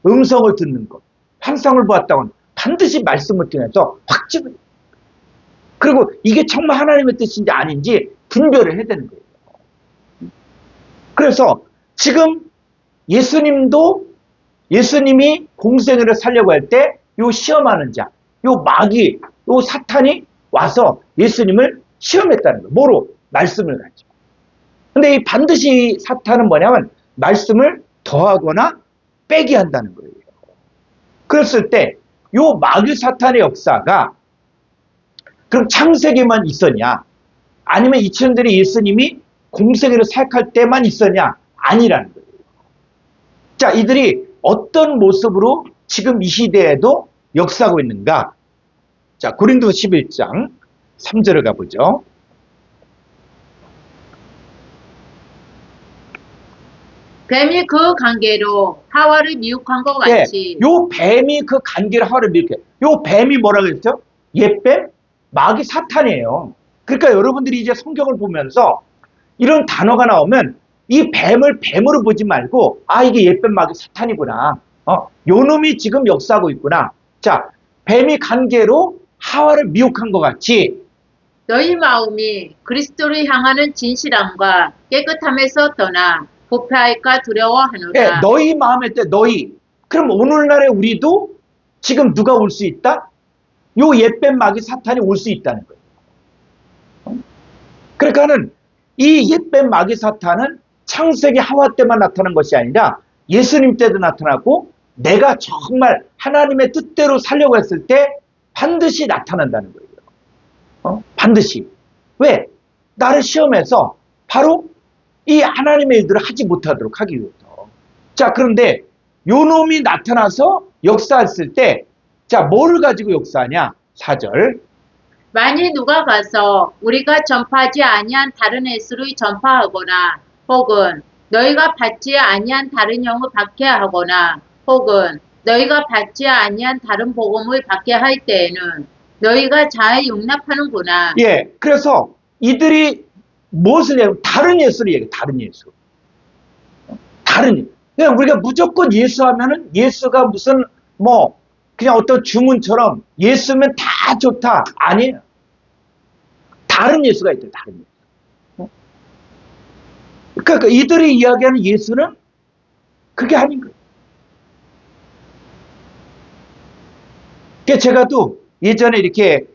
음성을 듣는 것, 환상을 보았다고는 반드시 말씀을 통해서 확증을. 그리고 이게 정말 하나님의 뜻인지 아닌지 분별을 해야 되는 거예요. 그래서 지금 예수님이 공생애를 살려고 할 때 요 시험하는 자, 요 마귀, 요 사탄이 와서 예수님을 시험했다는 거예요. 뭐로? 말씀을 가지고. 근데 이 반드시 사탄은 뭐냐면 말씀을 더하거나 빼게 한다는 거예요. 그랬을 때 요 마귀 사탄의 역사가 그럼 창세기만 있었냐? 아니면 이천들이 예수님이 공생애를 사역할 때만 있었냐? 아니라는 거예요. 자, 이들이 어떤 모습으로 지금 이 시대에도 역사하고 있는가? 자, 고린도 11장 3절을 가보죠. 뱀이 그 관계로 하와를 미혹한 것 같이. 요 뱀이 그 관계를 하와를 미혹해. 요 뱀이 뭐라고 했죠? 옛뱀? 마귀 사탄이에요. 그러니까 여러분들이 이제 성경을 보면서 이런 단어가 나오면 이 뱀을 뱀으로 보지 말고, 아, 이게 옛뱀 마귀 사탄이구나. 요 놈이 지금 역사하고 있구나. 자, 뱀이 관계로 하와를 미혹한 것 같이 너희 마음이 그리스도를 향하는 진실함과 깨끗함에서 떠나 부패할까 두려워하노라. 너희 마음에 때 너희. 그럼 오늘날에 우리도 지금 누가 올 수 있다? 요 옛뱀 마귀 사탄이 올 수 있다는 거예요. 그러니까는 이 옛뱀 마귀 사탄은 창세기 하와 때만 나타난 것이 아니라 예수님 때도 나타나고 내가 정말 하나님의 뜻대로 살려고 했을 때 반드시 나타난다는 거예요. 반드시. 왜? 나를 시험해서 바로 이 하나님의 일들을 하지 못하도록 하기 위해서. 자, 그런데 요 놈이 나타나서 역사했을 때, 자, 뭐를 가지고 역사하냐? 4절. 만일 누가 가서 우리가 전파하지 아니한 다른 예수를 전파하거나 혹은 너희가 받지 아니한 다른 영을 받게 하거나 혹은 너희가 받지 아니한 다른 복음을 받게 할 때에는 너희가 잘 용납하는구나. 예, 그래서 이들이 무엇을 얘기하면 다른 예수를 얘기해. 다른 예수. 다른 예수. 그냥 우리가 무조건 예수하면은 예수가 무슨 뭐 그냥 어떤 주문처럼 예수면 다 좋다. 아니에요. 다른 예수가 있대요. 다른 예수. 그러니까 이들이 이야기하는 예수는 그게 아닌 거예요. 제가 또 예전에 이렇게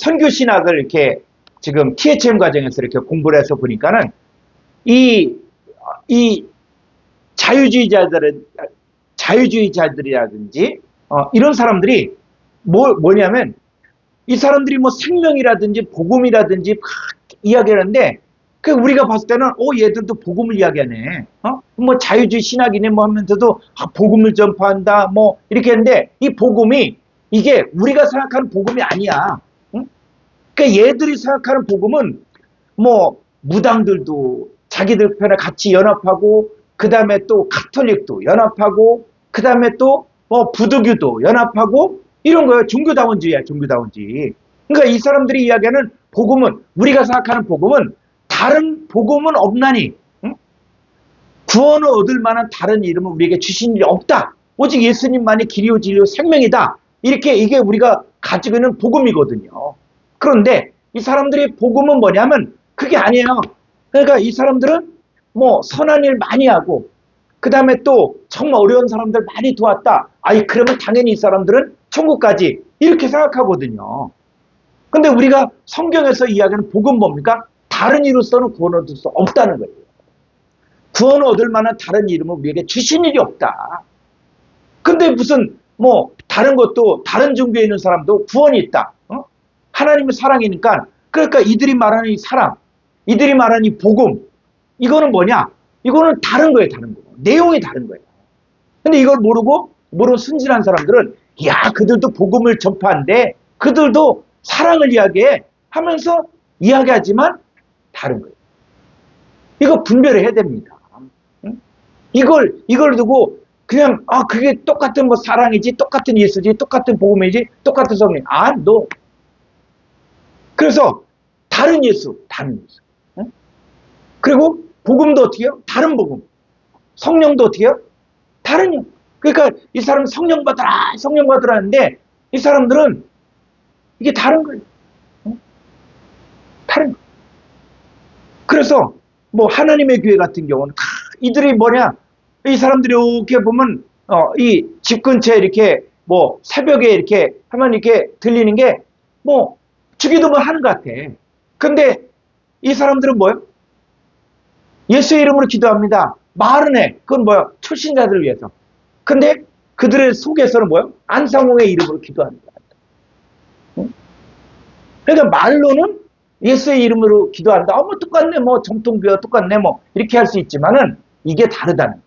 선교 신학을 이렇게 지금 THM 과정에서 이렇게 공부를 해서 보니까는 이 자유주의자들이라든지 이런 사람들이 뭐냐면 이 사람들이 뭐 생명이라든지 복음이라든지 막 이야기하는데 그 우리가 봤을 때는 얘들도 복음을 이야기하네. 뭐 자유주의 신학이네 뭐 하면서도 복음을 전파한다 뭐 이렇게 했는데 이 복음이 이게 우리가 생각하는 복음이 아니야. 그러니까 얘들이 생각하는 복음은 뭐 무당들도 자기들 편에 같이 연합하고 그 다음에 또 가톨릭도 연합하고 그 다음에 또 뭐 부두교도 연합하고 이런 거예요. 종교다원주의야. 종교다원주의. 그러니까 이 사람들이 이야기하는 복음은 우리가 생각하는 복음은 다른 복음은 없나니 구원을 얻을 만한 다른 이름은 우리에게 주신 일이 없다. 오직 예수님만이 길이요 진리요 생명이다. 이렇게 이게 우리가 가지고 있는 복음이거든요. 그런데 이 사람들의 복음은 뭐냐면 그게 아니에요. 그러니까 이 사람들은 뭐 선한 일 많이 하고 그 다음에 또 정말 어려운 사람들 많이 도왔다. 그러면 당연히 이 사람들은 천국까지 이렇게 생각하거든요. 근데 우리가 성경에서 이야기하는 복음 뭡니까? 다른 이로서는 구원을 얻을 수 없다는 거예요. 구원을 얻을 만한 다른 이름은 우리에게 주신 일이 없다. 근데 무슨 뭐 다른 것도 다른 종교에 있는 사람도 구원이 있다. 하나님의 사랑이니까 그러니까 이들이 말하는 이 사랑, 이들이 말하는 이 복음 이거는 뭐냐? 이거는 다른 거예요. 다른 거. 내용이 다른 거예요. 근데 이걸 모르는 순진한 사람들은 그들도 복음을 전파한데 그들도 사랑을 이야기해 하면서 이야기하지만 다른 거예요. 이거 분별을 해야 됩니다. 이걸 두고 그냥, 그게 똑같은 뭐 사랑이지, 똑같은 예수지, 똑같은 복음이지, 똑같은 성령. 너. 그래서 다른 예수. 응? 그리고 복음도 어떻게 해요? 다른 복음. 성령도 어떻게 해요? 다른 영. 그러니까 이 사람 성령 받으라, 성령 받으라 하는데 이 사람들은 이게 다른 거예요. 응? 다른 거. 그래서 뭐 하나님의 교회 같은 경우는 다 이들이 뭐냐? 이 사람들이 이렇게 보면 이 집 근처에 이렇게 뭐 새벽에 이렇게 하면 이렇게 들리는 게 뭐 주기도문 하는 것 같아. 근데 이 사람들은 뭐예요? 예수의 이름으로 기도합니다. 말은 해. 그건 뭐야? 출신자들을 위해서. 근데 그들의 속에서는 뭐예요? 안상홍의 이름으로 기도합니다. 응? 그러니까 말로는 예수의 이름으로 기도한다. 뭐 똑같네. 뭐 정통교회 똑같네. 뭐 이렇게 할 수 있지만은 이게 다르다는 거예요.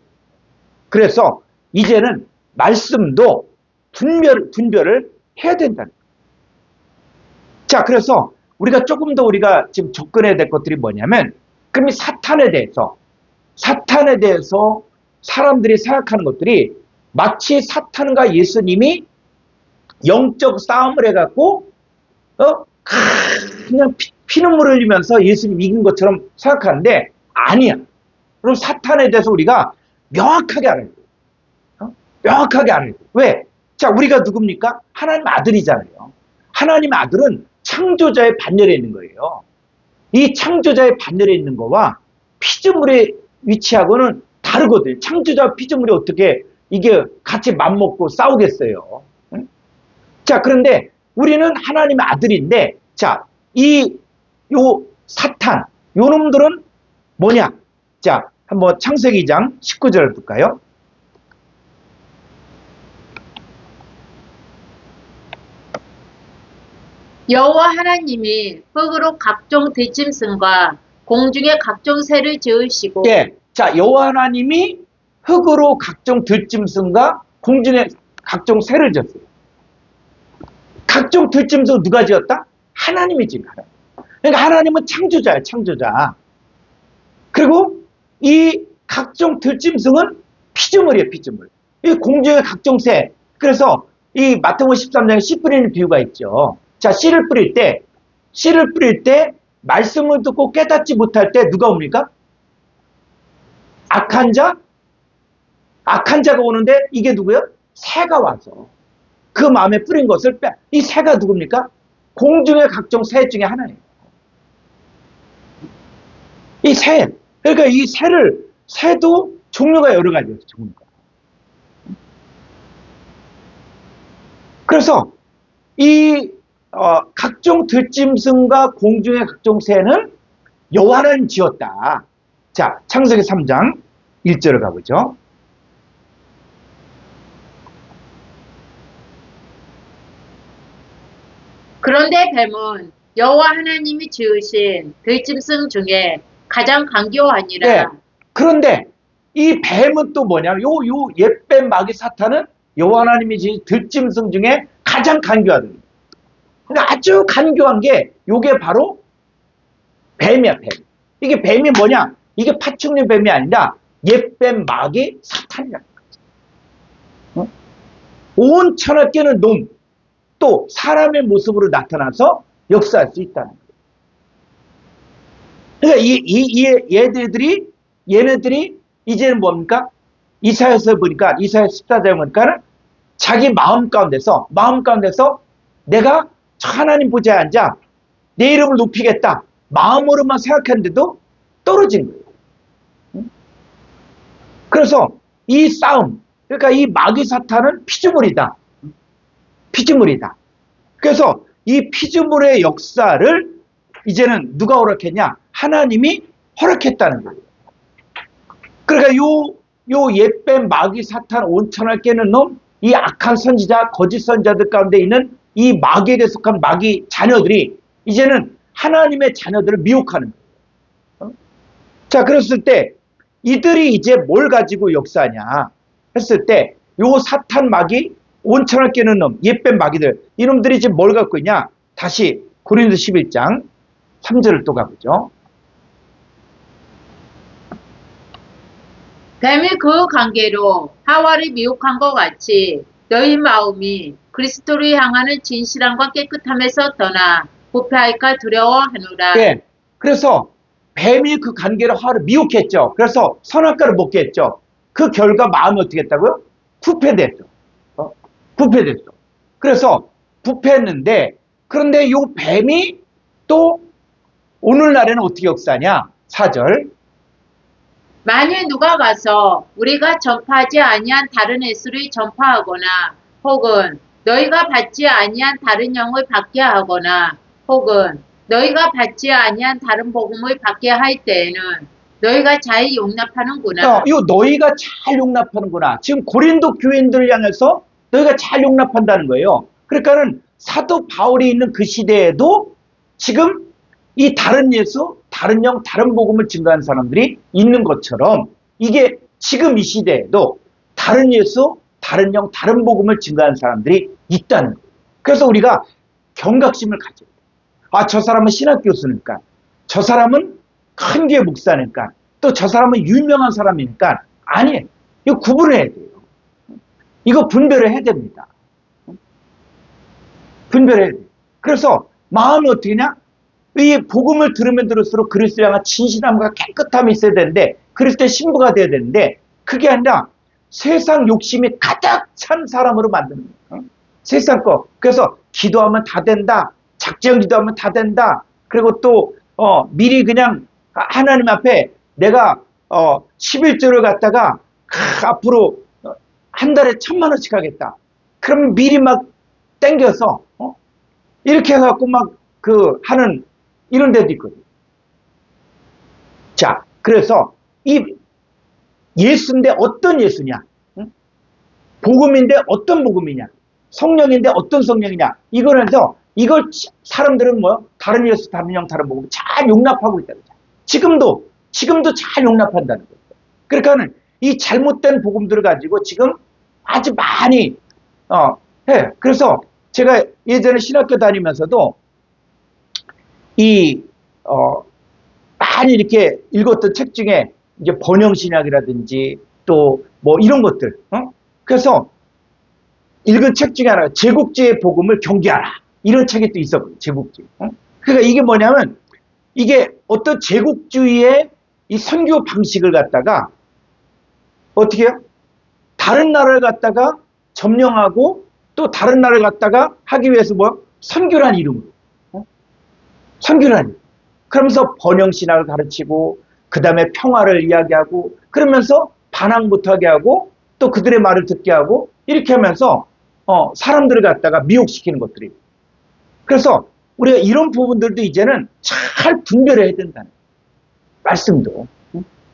그래서 이제는 말씀도 분별을 해야 된다는 거예요. 자, 그래서 우리가 조금 더 우리가 지금 접근해야 될 것들이 뭐냐면, 그럼 이 사탄에 대해서 사람들이 생각하는 것들이 마치 사탄과 예수님이 영적 싸움을 해갖고, 그냥 피눈물 흘리면서 예수님 이긴 것처럼 생각하는데, 아니야. 그럼 사탄에 대해서 우리가 명확하게 알아야 돼요. 명확하게 알아야 돼요. 왜? 자, 우리가 누굽니까? 하나님 아들이잖아요. 하나님 아들은 창조자의 반열에 있는 거예요. 이 창조자의 반열에 있는 거와 피조물의 위치하고는 다르거든요. 창조자와 피조물이 어떻게 이게 같이 맞먹고 싸우겠어요. 응? 자, 그런데 우리는 하나님의 아들인데, 자, 요 사탄, 요 놈들은 뭐냐? 자, 한번 창세기 2장 19절 볼까요? 여호와 하나님이 흙으로 각종 들짐승과 공중의 각종 새를 지으시고 예. 자, 여호와 하나님이 흙으로 각종 들짐승과 공중의 각종 새를 지었어요. 각종 들짐승 누가 지었다? 하나님이 지은 거예요. 그러니까 하나님은 창조자예요, 창조자. 그리고 이 각종 들짐승은 피조물이에요, 피조물. 이 공중의 각종 새. 그래서 이 마태복음 13장에 씨 뿌리는 비유가 있죠. 자, 씨를 뿌릴 때 말씀을 듣고 깨닫지 못할 때 누가 옵니까? 악한 자가 오는데 이게 누구예요? 새가 와서 그 마음에 뿌린 것을 이 새가 누굽니까? 공중의 각종 새 중에 하나예요. 이 새. 그러니까 이 새도 종류가 여러 가지예요, 종류가. 그래서 이 각종 들짐승과 공중의 각종 새는 여호와 하나님 지었다. 자, 창세기 3장 1절을 가보죠. 그런데 뱀은 여호와 하나님이 지으신 들짐승 중에 가장 간교하니라. 네. 그런데 이 뱀은 또 뭐냐면 요 옛뱀 마귀 사탄은 여호와 하나님이 지은 들짐승 중에 가장 간교하다. 그러니까 아주 간교한 게 요게 바로 뱀이야, 뱀. 이게 뱀이 뭐냐? 이게 파충류 뱀이 아니라 옛뱀 마귀 사탄이라는 거죠. 온 천하 깨는 놈, 또 사람의 모습으로 나타나서 역사할 수 있다는 거예요. 그러니까 얘네들이 이제는 뭡니까? 이사야서 보니까, 이사야 14장에 보니까 자기 마음 가운데서 내가 하나님 보좌에 앉아 내 이름을 높이겠다. 마음으로만 생각했는데도 떨어진 거예요. 그래서 이 싸움, 그러니까 이 마귀 사탄은 피조물이다. 그래서 이 피조물의 역사를 이제는 누가 허락했냐? 하나님이 허락했다는 거예요. 그러니까 요 옛뱀 마귀 사탄 온천을 깨는 놈, 이 악한 선지자, 거짓 선지자들 가운데 있는 이 마귀에게 속한 마귀 자녀들이 이제는 하나님의 자녀들을 미혹하는 거예요. 자, 그랬을 때 이들이 이제 뭘 가지고 역사하냐 했을 때 요 사탄 마귀, 온천을 깨는 놈, 옛뱀 마귀들, 이놈들이 지금 뭘 갖고 있냐? 다시 고린도 11장 3절을 또 가보죠. 뱀이 그 관계로 하와를 미혹한 것 같이 너희 마음이 그리스도를 향하는 진실함과 깨끗함에서 떠나 부패할까 두려워하노라. 예. 그래서 뱀이 그 관계로 하와를 미혹했죠. 그래서 선악과를 먹게 했죠. 그 결과 마음이 어떻게 했다고요? 부패됐죠. 부패됐어. 그래서 부패했는데, 그런데 이 뱀이 또 오늘날에는 어떻게 역사하냐? 4절. 만일 누가 가서 우리가 전파하지 아니한 다른 예수를 전파하거나 혹은 너희가 받지 아니한 다른 영을 받게 하거나 혹은 너희가 받지 아니한 다른 복음을 받게 할 때에는 너희가 잘 용납하는구나. 이거 너희가 잘 용납하는구나. 지금 고린도 교인들을 향해서 너희가 잘 용납한다는 거예요. 그러니까는 사도 바울이 있는 그 시대에도 지금 이 다른 예수, 다른 영, 다른 복음을 증거하는 사람들이 있는 것처럼 이게 지금 이 시대에도 다른 예수, 다른 영, 다른 복음을 증거하는 사람들이 있다는 거예요. 그래서 우리가 경각심을 가져야 돼요. 아, 저 사람은 신학 교수니까, 저 사람은 큰 교회 목사니까, 또 저 사람은 유명한 사람이니까, 아니, 이거 구분해야 돼요. 이거 분별을 해야 됩니다. 분별해야 돼요. 그래서 마음이 어떻게 냐? 이 복음을 들으면 들을수록 그리스도에 향한 진실함과 깨끗함이 있어야 되는데, 그리스도의 신부가 돼야 되는데, 그게 아니라 세상 욕심이 가득 찬 사람으로 만드는 거예요. 세상 거. 그래서 기도하면 다 된다. 작정 기도하면 다 된다. 그리고 또 미리 그냥 하나님 앞에 내가 11조를 갖다가 앞으로 한 달에 1,000,000원씩 하겠다. 그러면 미리 막 땡겨서 이렇게 해갖고 막 하는 이런 데도 있거든요. 자, 그래서 이 예수인데 어떤 예수냐? 복음인데 어떤 복음이냐? 성령인데 어떤 성령이냐? 이걸 해서 이걸 사람들은 다른 예수, 다른 영, 다른 복음 잘 용납하고 있다는 거죠. 지금도 잘 용납한다는 거예요. 그러니까는 이 잘못된 복음들을 가지고 지금 아주 많이 해. 그래서 제가 예전에 신학교 다니면서도 많이 이렇게 읽었던 책 중에 이제 번영신학이라든지 또 뭐 이런 것들, 그래서 읽은 책 중에 하나가 제국주의 복음을 경계하라. 이런 책이 또 있었거든요. 제국주의. 그러니까 이게 뭐냐면 이게 어떤 제국주의의 이 선교 방식을 갖다가 어떻게 해요? 다른 나라를 갖다가 점령하고 또 다른 나라를 갖다가 하기 위해서 선교란 이름으로. 선교란 이름. 그러면서 번영신학을 가르치고 그 다음에 평화를 이야기하고 그러면서 반항 못하게 하고 또 그들의 말을 듣게 하고 이렇게 하면서 사람들을 갖다가 미혹시키는 것들이. 그래서 우리가 이런 부분들도 이제는 잘 분별해야 된다는 거예요. 말씀도.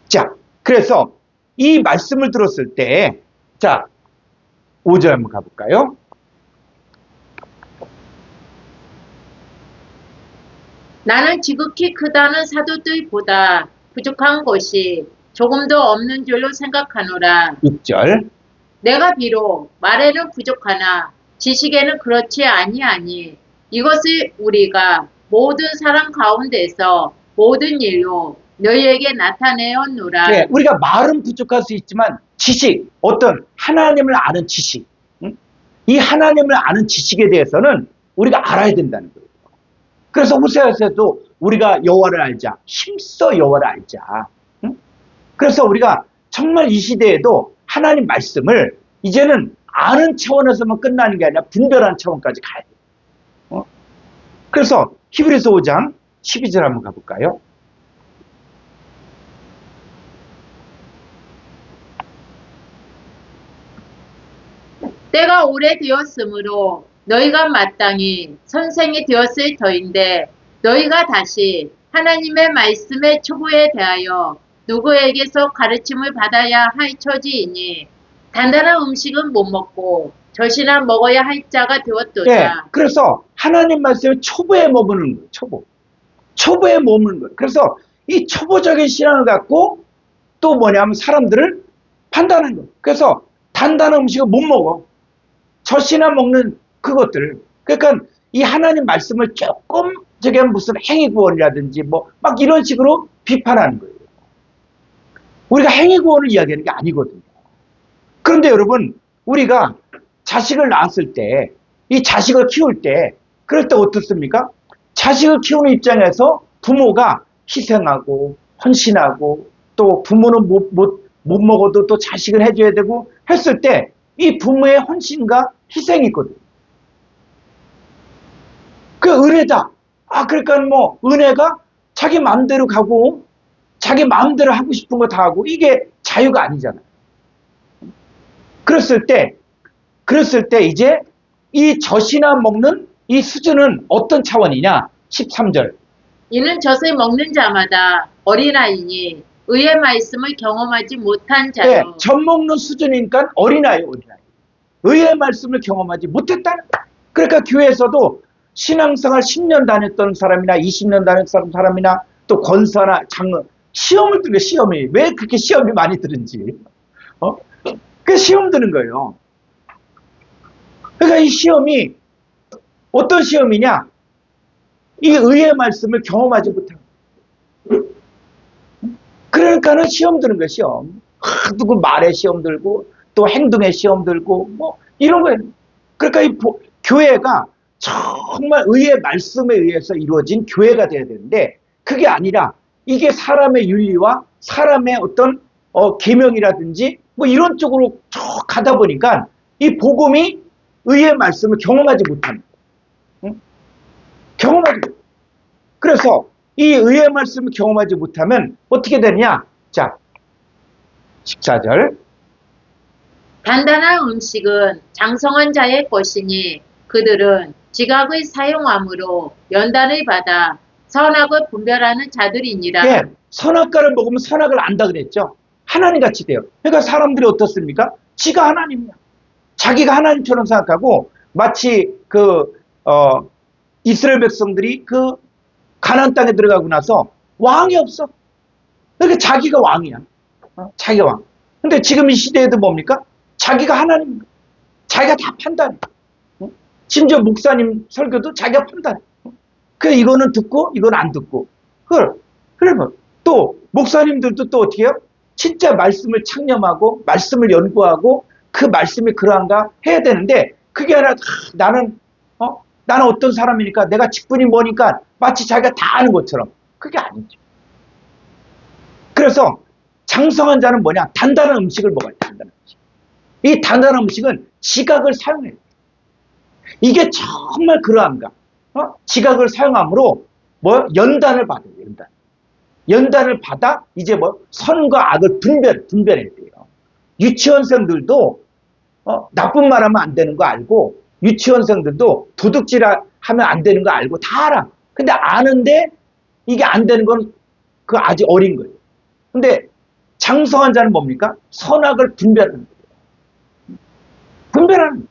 자, 그래서 이 말씀을 들었을 때, 자, 5절 한번 가볼까요? 나는 지극히 크다는 사도들보다 부족한 것이 조금도 없는 줄로 생각하노라. 6절. 내가 비록 말에는 부족하나 지식에는 그렇지 아니하니 이것을 우리가 모든 사람 가운데서 모든 일로 너희에게 나타내었노라. 네, 우리가 말은 부족할 수 있지만 지식, 어떤 하나님을 아는 지식, 이 하나님을 아는 지식에 대해서는 우리가 알아야 된다는 거예요. 그래서 호세아서도 우리가 여호와를 알자, 힘써 여호와를 알자. 그래서 우리가 정말 이 시대에도 하나님 말씀을 이제는 아는 차원에서만 끝나는 게 아니라 분별하는 차원까지 가야 돼요. 그래서 히브리서 5장 12절 한번 가볼까요? 때가 오래되었으므로 너희가 마땅히 선생이 되었을 터인데 너희가 다시 하나님의 말씀의 초보에 대하여 누구에게서 가르침을 받아야 할 처지이니 단단한 음식은 못 먹고 젖이나 먹어야 할 자가 되었도다. 네, 그래서 하나님 말씀의 초보에 머무는 거예요. 초보에 머무는 거예요. 그래서 이 초보적인 신앙을 갖고 또 뭐냐면 사람들을 판단하는 거예요. 그래서 단단한 음식을 못 먹어. 젖이나 먹는 그것들. 그러니까 이 하나님 말씀을 조금 저게 무슨 행위구원이라든지 뭐 막 이런 식으로 비판하는 거예요. 우리가 행위 구원을 이야기하는 게 아니거든요. 그런데 여러분, 우리가 자식을 낳았을 때, 이 자식을 키울 때, 그럴 때 어떻습니까? 자식을 키우는 입장에서 부모가 희생하고, 헌신하고, 또 부모는 못 먹어도 또 자식을 해줘야 되고 했을 때, 이 부모의 헌신과 희생이 있거든요. 그 은혜다. 그러니까 뭐, 은혜가 자기 마음대로 가고, 자기 마음대로 하고 싶은 거 다 하고, 이게 자유가 아니잖아요. 그랬을 때 이제 이 젖이나 먹는 이 수준은 어떤 차원이냐? 13절. 이는 젖을 먹는 자마다 어린아이니 의의 말씀을 경험하지 못한 자요. 네, 젖 먹는 수준이니까 어린아이. 의의 말씀을 경험하지 못했다는 거야. 그러니까 교회에서도 신앙생활 10년 다녔던 사람이나 20년 다녔던 사람이나 또 권사나 장로, 시험을 드는 시험이. 왜 그렇게 시험이 많이 드는지. 그 시험 드는 거예요. 그러니까 이 시험이 어떤 시험이냐? 이 의의 말씀을 경험하지 못한 거예요. 그러니까는 시험 드는 거예요, 시험. 누구 말에 시험 들고, 또 행동에 시험 들고, 뭐, 이런 거예요. 그러니까 이 교회가 정말 의의 말씀에 의해서 이루어진 교회가 돼야 되는데, 그게 아니라, 이게 사람의 윤리와 사람의 어떤, 계명이라든지, 뭐 이런 쪽으로 쭉 가다 보니까, 이 복음이 의의 말씀을 경험하지 못합니다. 응? 경험하지 못합니다. 그래서, 이 의의 말씀을 경험하지 못하면 어떻게 되느냐? 자, 14절. 단단한 음식은 장성한 자의 것이니 그들은 지각의 사용함으로 연단을 받아 선악을 분별하는 자들이니라. 예, 선악과를 먹으면 선악을 안다 그랬죠. 하나님 같이 돼요. 그러니까 사람들이 어떻습니까? 지가 하나님이야. 자기가 하나님처럼 생각하고 마치 이스라엘 백성들이 가나안 땅에 들어가고 나서 왕이 없어. 그러니까 자기가 왕이야. 자기가 왕. 근데 지금 이 시대에도 뭡니까? 자기가 하나님입니다. 자기가 다 판단해. 심지어 목사님 설교도 자기가 판단해. 그래, 이거는 듣고, 이건 안 듣고. 그러면 또, 목사님들도 또 어떻게 해요? 진짜 말씀을 창념하고, 말씀을 연구하고, 그 말씀이 그러한가 해야 되는데, 그게 아니라, 나는 어떤 사람이니까, 내가 직분이 뭐니까, 마치 자기가 다 아는 것처럼. 그게 아니죠. 그래서, 장성한 자는 뭐냐? 단단한 음식을 먹어야 돼, 단단한 음식. 이 단단한 음식은 지각을 사용해야 돼. 이게 정말 그러한가? 지각을 사용함으로 연단을 받아요. 연단을 받아 이제 선과 악을 분별해야 돼요. 유치원생들도 나쁜 말 하면 안 되는 거 알고, 유치원생들도 도둑질 하면 안 되는 거 알고 다 알아. 근데 아는데 이게 안 되는 건 그 아직 어린 거예요. 근데 장성한 자는 뭡니까? 선악을 분별하는 거예요. 분별하는 거예요.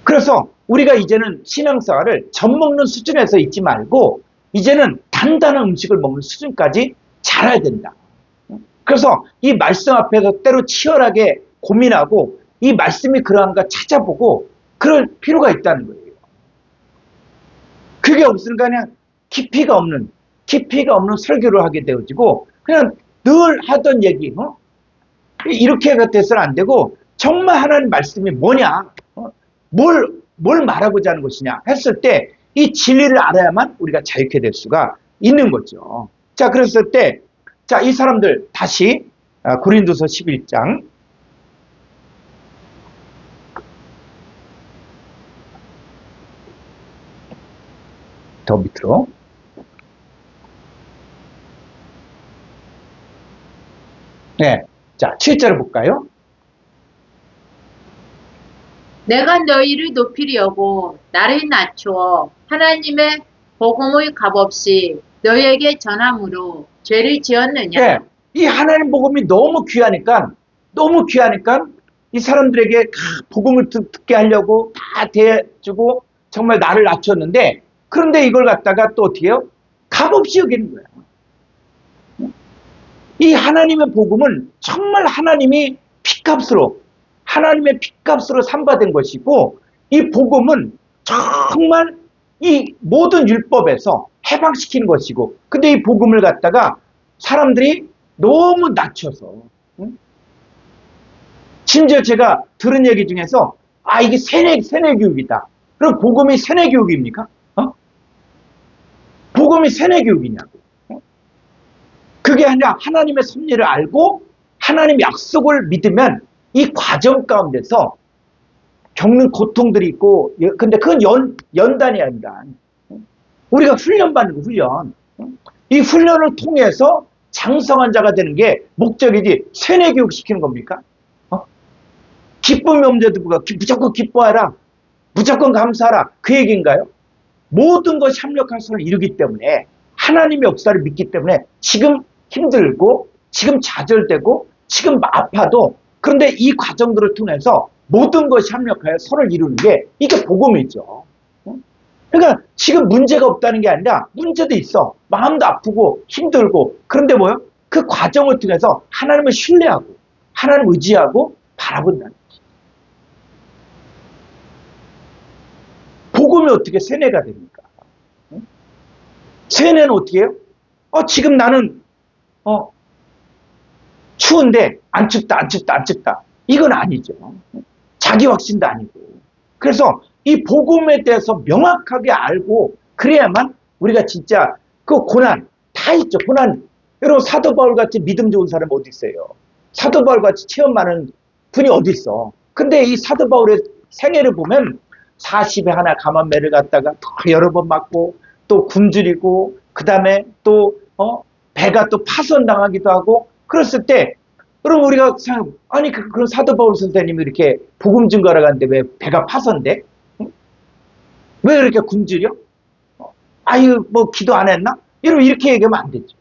그래서 우리가 이제는 신앙생활을 젖먹는 수준에서 있지 말고 이제는 단단한 음식을 먹는 수준까지 자라야 된다. 그래서 이 말씀 앞에서 때로 치열하게 고민하고 이 말씀이 그러한가 찾아보고 그럴 필요가 있다는 거예요. 그게 없으니까 그냥 깊이가 없는 설교를 하게 되어지고 그냥 늘 하던 얘기 이렇게 돼서는 안 되고 정말 하나님 말씀이 뭐냐, 뭘 말하고자 하는 것이냐 했을 때 이 진리를 알아야만 우리가 자유케 될 수가 있는 거죠. 자, 그랬을 때, 자, 이 사람들 다시 고린도서 11장 더 밑으로 네, 자, 7절을 볼까요? 내가 너희를 높이려고 나를 낮추어 하나님의 복음을 값없이 너희에게 전함으로 죄를 지었느냐? 네, 이 하나님 복음이 너무 귀하니까 이 사람들에게 복음을 듣게 하려고 다 대해주고 정말 나를 낮췄는데 그런데 이걸 갖다가 또 어떻게 해요? 값없이 여기는 거예요. 이 하나님의 복음은 정말 하나님의 핏값으로 산바된 것이고 이 복음은 정말 이 모든 율법에서 해방시키는 것이고 근데 이 복음을 갖다가 사람들이 너무 낮춰서. 응? 심지어 제가 들은 얘기 중에서 이게 세뇌 교육이다. 그럼 복음이 세뇌 교육입니까? 복음이 세뇌 교육이냐고. 그게 아니라 하나님의 섭리를 알고 하나님의 약속을 믿으면 이 과정 가운데서 겪는 고통들이 있고, 근데 그건 연단이 아니라 우리가 훈련받는 거, 훈련. 이 훈련을 통해서 장성한 자가 되는 게 목적이지 세뇌 교육 시키는 겁니까? 기쁨이 없는데도 불구하고 무조건 기뻐하라, 무조건 감사하라, 그 얘기인가요? 모든 것이 합력한 선을 이루기 때문에, 하나님의 역사를 믿기 때문에 지금 힘들고 지금 좌절되고 지금 아파도, 그런데 이 과정들을 통해서 모든 것이 합력하여 선을 이루는 게 이게 복음이죠. 그러니까 지금 문제가 없다는 게 아니라 문제도 있어. 마음도 아프고 힘들고. 그런데 뭐요? 그 과정을 통해서 하나님을 신뢰하고 하나님을 의지하고 바라본다는 거지. 복음이 어떻게 세뇌가 됩니까? 세뇌는 어떻게 해요? 지금 나는 추운데 안 춥다, 안 춥다, 안 춥다. 이건 아니죠. 자기 확신도 아니고. 그래서 이 복음에 대해서 명확하게 알고 그래야만 우리가 진짜 그 고난 다 있죠. 고난. 여러분 사도 바울 같이 믿음 좋은 사람 어디 있어요? 사도 바울 같이 체험 많은 분이 어디 있어? 근데 이 사도 바울의 생애를 보면 40에 하나 감한매를 갖다가 또 여러 번 맞고 또 굶주리고 그다음에 또 배가 또 파손당하기도 하고 그랬을 때 여러분 우리가 생각, 아니 그런 사도 바울 선생님이 이렇게 복음 증거하러 갔는데 왜 배가 파손돼? 응? 왜 그렇게 굶주려? 아유 뭐 기도 안 했나? 이렇게 얘기하면 안 되죠.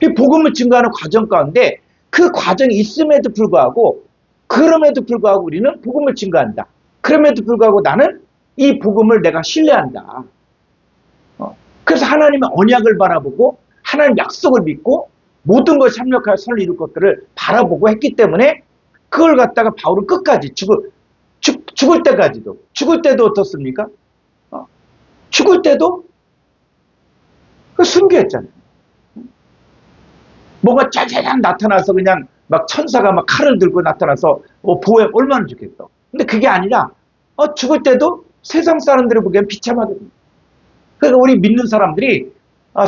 이 복음을 증거하는 과정 가운데 그 과정이 있음에도 불구하고, 그럼에도 불구하고 우리는 복음을 증거한다. 그럼에도 불구하고 나는 이 복음을 내가 신뢰한다. 그래서 하나님의 언약을 바라보고 하나님 약속을 믿고 모든 것이 합력하여 선을 이룰 것들을 바라보고 했기 때문에 그걸 갖다가 바울은 끝까지 죽을 때까지도, 죽을 때도 어떻습니까? 죽을 때도 순교했잖아요. 뭐가 짜자잔 나타나서 그냥 막 천사가 막 칼을 들고 나타나서 보호해 얼마나 좋겠어. 근데 그게 아니라 죽을 때도 세상 사람들이 보기엔 비참하게 됩니다. 그러니까 우리 믿는 사람들이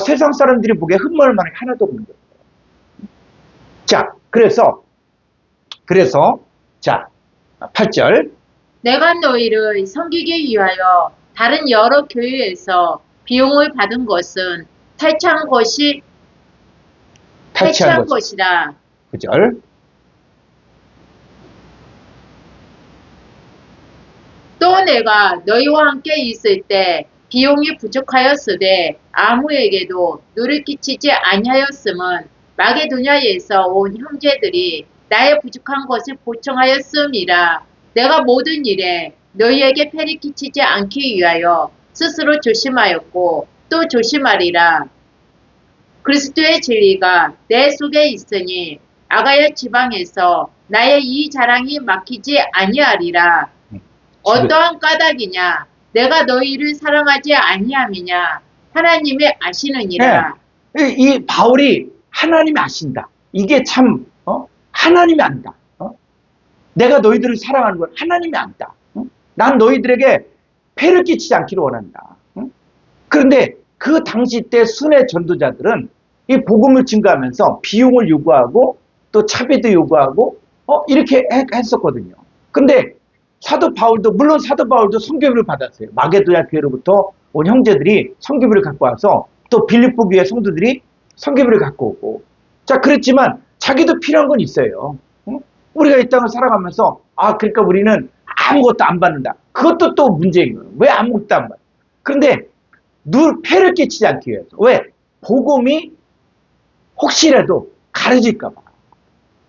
세상 사람들이 보기에 흠모할 만한 게 하나도 없는 거예요. 자, 그래서 자 8절 내가 너희를 섬기기 위하여 다른 여러 교회에서 비용을 받은 것은 탈취한 것이라. 9절 또 내가 너희와 함께 있을 때 비용이 부족하였으되 아무에게도 누를 끼치지 아니하였음은 마게도냐에서 온 형제들이 나의 부족한 것을 보충하였음이라. 내가 모든 일에 너희에게 폐를 끼치지 않기 위하여 스스로 조심하였고 또 조심하리라. 그리스도의 진리가 내 속에 있으니 아가야 지방에서 나의 이 자랑이 막히지 아니하리라. 어떠한 까닭이냐? 내가 너희를 사랑하지 아니함이냐? 하나님이 아시느니라. 네. 이 바울이 하나님이 아신다. 이게 참 하나님이 안다. 내가 너희들을 사랑하는 걸 하나님이 안다. 난 너희들에게 폐를 끼치지 않기를 원한다. 그런데 그 당시 때 순회 전도자들은 이 복음을 증거하면서 비용을 요구하고 또 차비도 요구하고 이렇게 했었거든요. 근데 물론 사도 바울도 선교비를 받았어요. 마게도냐 교회로부터 온 형제들이 선교비를 갖고 와서 또 빌립보 교회 성도들이 선교비를 갖고 오고. 자, 그랬지만 자기도 필요한 건 있어요. 우리가 이 땅을 살아가면서 그러니까 우리는 아무것도 안 받는다. 그것도 또 문제인 거예요. 왜 아무것도 안 받아? 그런데 폐를 끼치지 않기 위해서. 왜? 복음이 혹시라도 가려질까 봐.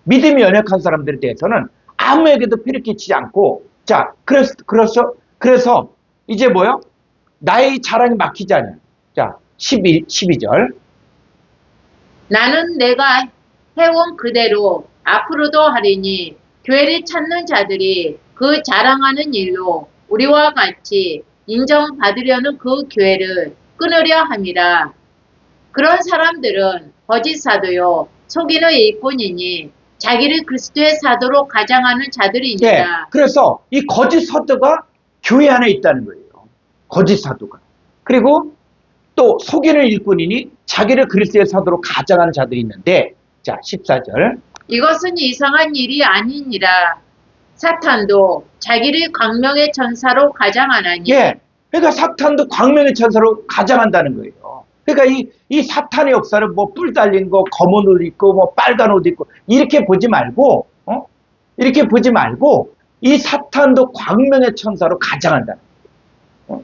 믿음이 연약한 사람들에 대해서는 아무에게도 폐를 끼치지 않고, 자, 그래서 이제 뭐요? 나의 자랑이 막히지 않아요. 자, 12절. 나는 내가 해온 그대로 앞으로도 하리니 교회를 찾는 자들이 그 자랑하는 일로 우리와 같이 인정받으려는 그 교회를 끊으려 함이라. 그런 사람들은 거짓 사도요 속이는 일꾼이니 자기를 그리스도의 사도로 가장하는 예, 자들이니라. 그래서 이 거짓 사도가 교회 안에 있다는 거예요. 거짓 사도가. 그리고 또 속이는 일꾼이니 자기를 그리스도의 사도로 가장하는 자들이 있는데, 자, 14절. 이것은 이상한 일이 아니니라. 사탄도 자기를 광명의 전사로 가장하나니 예, 그러니까 사탄도 광명의 천사로 가장한다는 거예요. 그러니까 이 사탄의 역사를 뭐 뿔 달린 거, 검은 옷 입고, 뭐 빨간 옷 입고, 이렇게 보지 말고, 이렇게 보지 말고, 이 사탄도 광명의 천사로 가장한다는 거예요.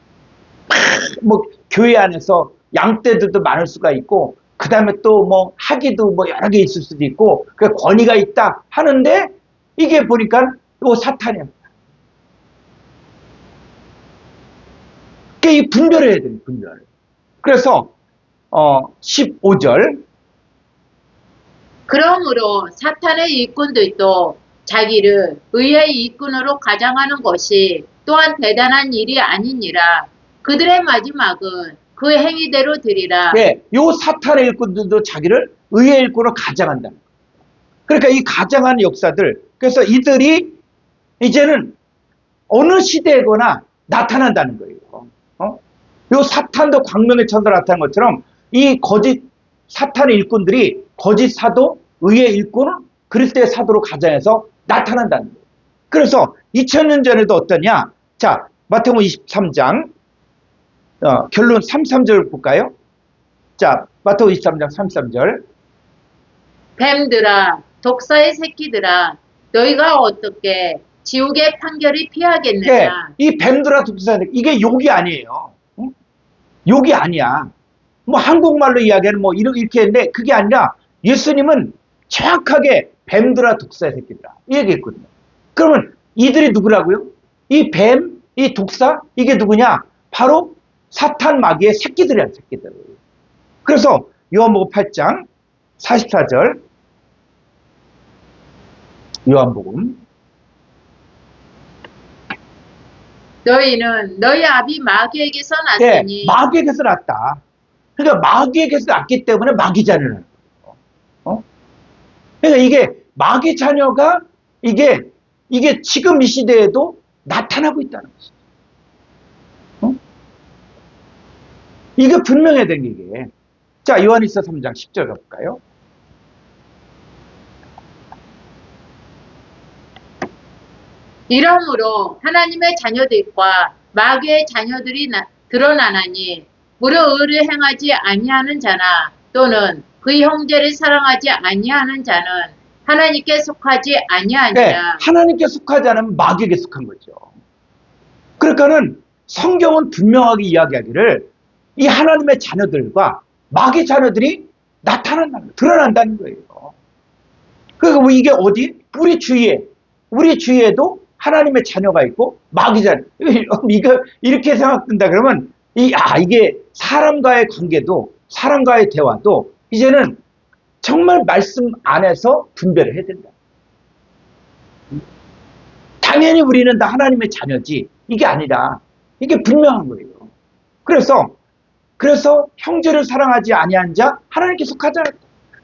뭐, 교회 안에서 양떼들도 많을 수가 있고, 그 다음에 또 뭐, 학위도 뭐 여러 개 있을 수도 있고, 그 권위가 있다 하는데, 이게 보니까 또 사탄이야. 이 분별해야 돼요, 분별. 그래서, 15절. 그러므로 사탄의 일꾼들도 자기를 의의 일꾼으로 가장하는 것이 또한 대단한 일이 아니니라. 그들의 마지막은 그 행위대로 되리라. 예, 요 사탄의 일꾼들도 자기를 의의 일꾼으로 가장한다. 그러니까 이 가장하는 역사들, 그래서 이들이 이제는 어느 시대에거나 나타난다는 거예요. 요 사탄도 광명의 천사로 나타난 것처럼 이 거짓 사탄의 일꾼들이 거짓 사도, 의의 일꾼을 그리스도의 사도로 가장해서 나타난다는 거예요. 그래서 2000년 전에도 어떠냐? 자, 마태복음 23장 결론 33절 볼까요? 자, 마태복음 23장 33절. 뱀들아, 독사의 새끼들아, 너희가 어떻게 지옥의 판결을 예, 피하겠느냐? 이 뱀들아 독사, 이게 욕이 아니에요. 응? 욕이 아니야. 뭐 한국말로 이야기하는 뭐 이렇게 했는데 그게 아니라 예수님은 정확하게 뱀들아 독사의 새끼들아 이 얘기했거든요. 그러면 이들이 누구라고요? 이 뱀, 이 독사, 이게 누구냐? 바로 사탄 마귀의 새끼들이야, 새끼들. 그래서 요한복음 8장 44절. 요한복음. 너희는 너희 아비 마귀에게서 네, 났으니 마귀에게서 났다. 그러니까 마귀에게서 났기 때문에 마귀 자녀는. 그러니까 이게 마귀 자녀가 이게 지금 이 시대에도 나타나고 있다는 것이죠. 이게 분명해야 되는 게 이게. 자, 요한일서 3장 10절 가볼까요? 이러므로 하나님의 자녀들과 마귀의 자녀들이 드러나나니 무릇 의를 행하지 아니하는 자나 또는 그 형제를 사랑하지 아니하는 자는 하나님께 속하지 네, 아니하니라. 하나님께 속하지 않으면 마귀에게 속한 거죠. 그러니까는 성경은 분명하게 이야기하기를 이 하나님의 자녀들과 마귀 자녀들이 나타난다는 거예요. 드러난다는 거예요. 그러니까 뭐 이게 어디? 우리 주위에도 하나님의 자녀가 있고 마귀 자녀. 이거 이렇게 생각된다 그러면 이게 사람과의 관계도 사람과의 대화도 이제는 정말 말씀 안에서 분별을 해야 된다. 당연히 우리는 다 하나님의 자녀지. 이게 아니라 이게 분명한 거예요. 그래서 형제를 사랑하지 아니한 자 하나님께 속하지 않았다.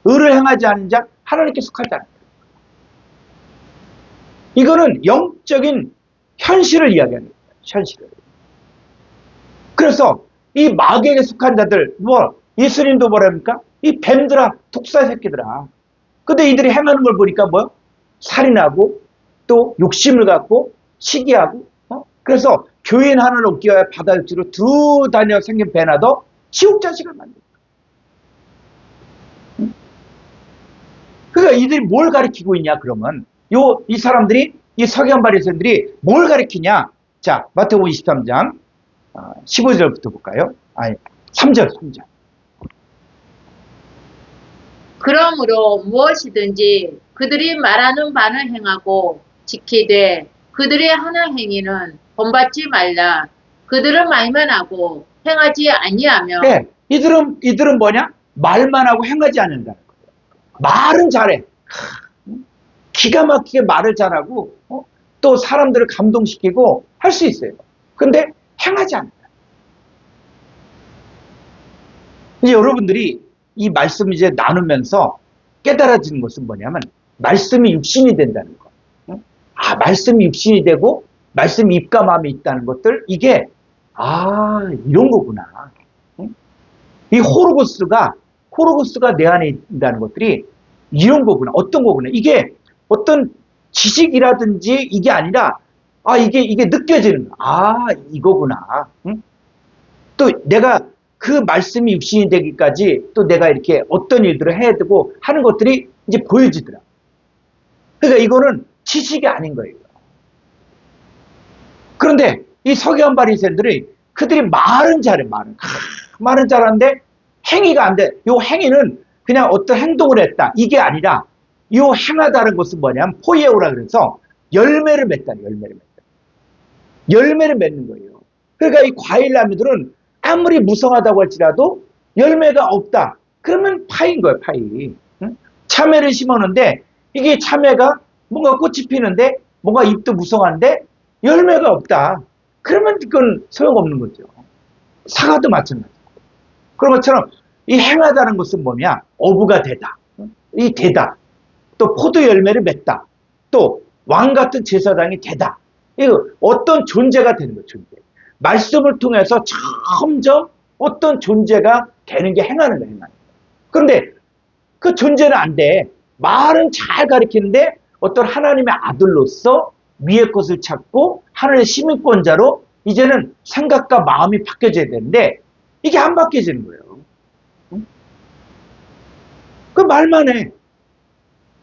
의를 행하지 않은 자 하나님께 속하지 않았다. 이거는 영적인 현실을 이야기하는 거예요. 현실을. 그래서 이 마귀에게 속한 자들 예수님도 뭐랍니까? 이 뱀들아 독사 새끼들아. 근데 이들이 행하는 걸 보니까 뭐 살인하고 또 욕심을 갖고 시기하고 그래서 교인 하나를 얻기 위하여 바다 육지로 두 다녀 생긴 배나도 지옥 자식을 만든다. 그러니까 이들이 뭘 가리키고 있냐 그러면 이 사람들이 이 서기관 바리새인들이 뭘 가리키냐? 자, 마태복음 23장 15절부터 볼까요? 아니, 3절. 그러므로 무엇이든지 그들이 말하는 바는 행하고 지키되 그들의 하는 행위는 본받지 말라. 그들은 말만 하고 행하지 아니하며 네, 이들은 뭐냐? 말만 하고 행하지 않는다는 거예요. 말은 잘해. 기가 막히게 말을 잘하고 또 사람들을 감동시키고 할 수 있어요. 근데 행하지 않는다. 이제 여러분들이 이 말씀을 이제 나누면서 깨달아지는 것은 뭐냐면 말씀이 육신이 된다는 거. 응? 아, 말씀이 육신이 되고 말씀이 입과 마음이 있다는 것들, 이게 이런 거구나. 응? 이 호로고스가 내 안에 있다는 것들이 이런 거구나. 어떤 거구나. 이게 어떤 지식이라든지 이게 아니라 이게 느껴지는 거야. 이거구나. 응? 또 내가 그 말씀이 육신이 되기까지 또 내가 이렇게 어떤 일들을 해야 되고 하는 것들이 이제 보여지더라. 그러니까 이거는 지식이 아닌 거예요. 그런데 이 서기관 바리새인들이 그들이 말은 잘해, 말은 잘하는데 행위가 안 돼. 요 행위는 그냥 어떤 행동을 했다. 이게 아니라 요 행하다는 것은 뭐냐면 포이에오라 그래서 열매를 맺다. 열매를 맺는 거예요. 그러니까 이 과일나무들은 아무리 무성하다고 할지라도 열매가 없다. 그러면 파인 거예요, 파이. 응? 참외를 심었는데 이게 참외가 뭔가 꽃이 피는데 뭔가 잎도 무성한데 열매가 없다. 그러면 그건 소용없는 거죠. 사과도 마찬가지고. 그런 것처럼 이 행하다는 것은 뭐냐? 어부가 되다. 이 되다. 또 포도 열매를 맺다. 또 왕 같은 제사장이 되다. 이거 어떤 존재가 되는 거죠, 존재. 말씀을 통해서 점점 어떤 존재가 되는 게 행하는 거예요, 행하는 거. 그런데 그 존재는 안 돼. 말은 잘 가리키는데 어떤 하나님의 아들로서 위의 것을 찾고 하나님의 시민권자로 이제는 생각과 마음이 바뀌어져야 되는데 이게 안 바뀌어지는 거예요. 그 말만 해.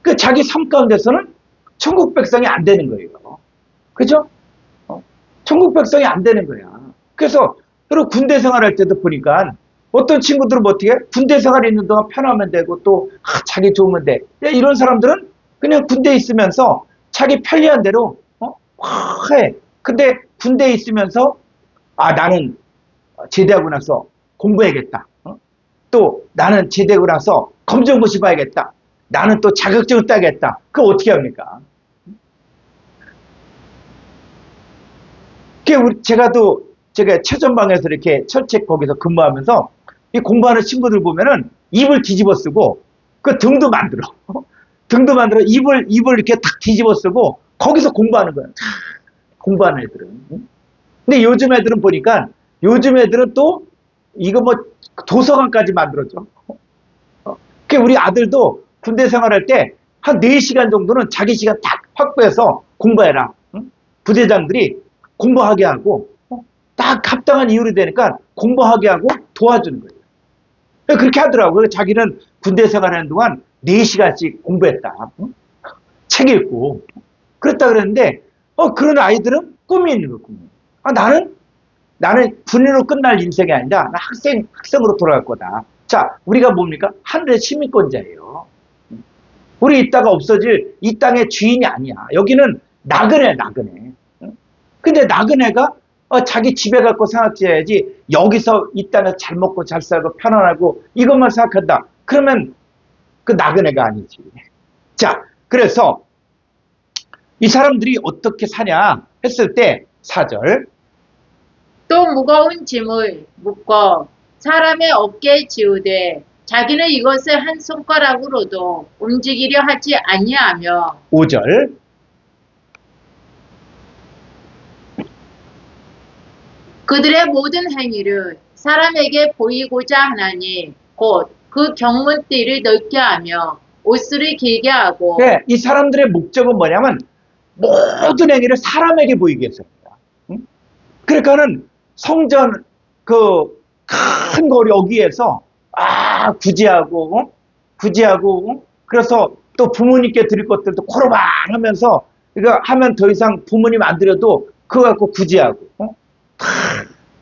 그 자기 삶 가운데서는 천국 백성이 안 되는 거예요. 그죠? 천국 백성이 안 되는 거야. 그래서 그리고 군대 생활할 때도 보니까 어떤 친구들은 뭐 어떻게 해? 군대 생활에 있는 동안 편하면 되고 또 자기 좋으면 돼. 이런 사람들은 그냥 군대에 있으면서 자기 편리한 대로 해. 근데 군대에 있으면서 나는 제대하고 나서 공부해야겠다. 또 나는 제대하고 나서 검정고시 봐야겠다. 나는 또 자격증을 따겠다. 그거 어떻게 합니까? 제가 최전방에서 이렇게 철책 거기서 근무하면서 이 공부하는 친구들 보면은 입을 뒤집어 쓰고 그 등도 만들어. 입을 이렇게 탁 뒤집어 쓰고 거기서 공부하는 거야. 공부하는 애들은. 근데 요즘 애들은 보니까 요즘 애들은 또 이거 뭐 도서관까지 만들었죠. 우리 아들도 군대 생활할 때 한 4시간 정도는 자기 시간 딱 확보해서 공부해라. 부대장들이 공부하게 하고 딱 합당한 이유로 되니까 공부하게 하고 도와주는 거예요. 그렇게 하더라고요. 자기는 군대 생활하는 동안 4시간씩 공부했다. 책 읽고. 그랬다 그랬는데 그런 아이들은 꿈이 있는 거예요. 꿈이. 나는 군인으로 끝날 인생이 아니라 학생으로 돌아갈 거다. 자, 우리가 뭡니까? 하늘의 시민권자예요. 우리 있다가 없어질 이 땅의 주인이 아니야. 여기는 나그네. 근데 나그네가 자기 집에 갈 거 생각해야지 여기서 이 땅에서 잘 먹고 잘 살고 편안하고 이것만 생각한다. 그러면 그 나그네가 아니지. 자, 그래서 이 사람들이 어떻게 사냐 했을 때 4절 또 무거운 짐을 묶어 사람의 어깨에 지우되 자기는 이것을 한 손가락으로도 움직이려 하지 아니하며 5절 그들의 모든 행위를 사람에게 보이고자 하나니 곧 그 경문띠를 넓게 하며 옷을 길게 하고 네, 이 사람들의 목적은 뭐냐면 모든 행위를 사람에게 보이게 했습니다. 그러니까는 성전 그 큰 거리 여기에서 구제하고 그래서 또 부모님께 드릴 것들도 코로방 하면서 이거 하면 더 이상 부모님 안 드려도 그거 갖고 구제하고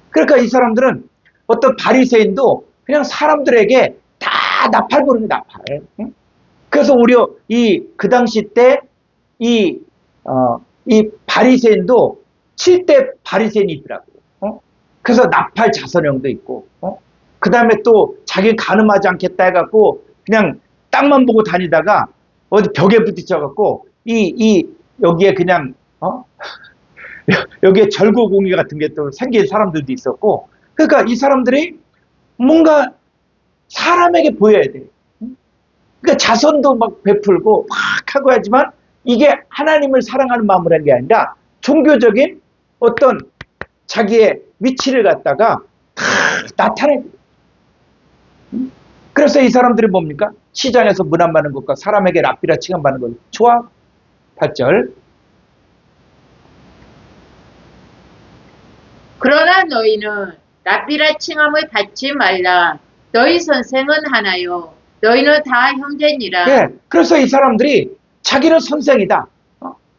그러니까 이 사람들은 어떤 바리새인도 그냥 사람들에게 다 나팔 부르는 나팔. 그래서 오히려 그 당시 때 이 바리새인도 7대 바리새인이 있더라고요. 그래서 나팔 자선형도 있고, 그 다음에 또 자기 가늠하지 않겠다 해갖고 그냥 땅만 보고 다니다가 어디 벽에 부딪혀갖고 여기에 그냥 여기에 절고공이 같은 게 또 생긴 사람들도 있었고, 그러니까 이 사람들이 뭔가 사람에게 보여야 돼. 그러니까 자선도 막 베풀고 막 하고 하지만 이게 하나님을 사랑하는 마음으로 한 게 아니라 종교적인 어떤 자기의 위치를 갖다가 다 나타내고. 그래서 이 사람들이 뭡니까? 시장에서 문안 받는 것과 사람에게 랍비라 칭함받는 것. 좋아. 8절. 그러나 너희는 랍비라 칭함을 받지 말라. 너희 선생은 하나요. 너희는 다 형제니라. 예. 그래서 이 사람들이 자기는 선생이다.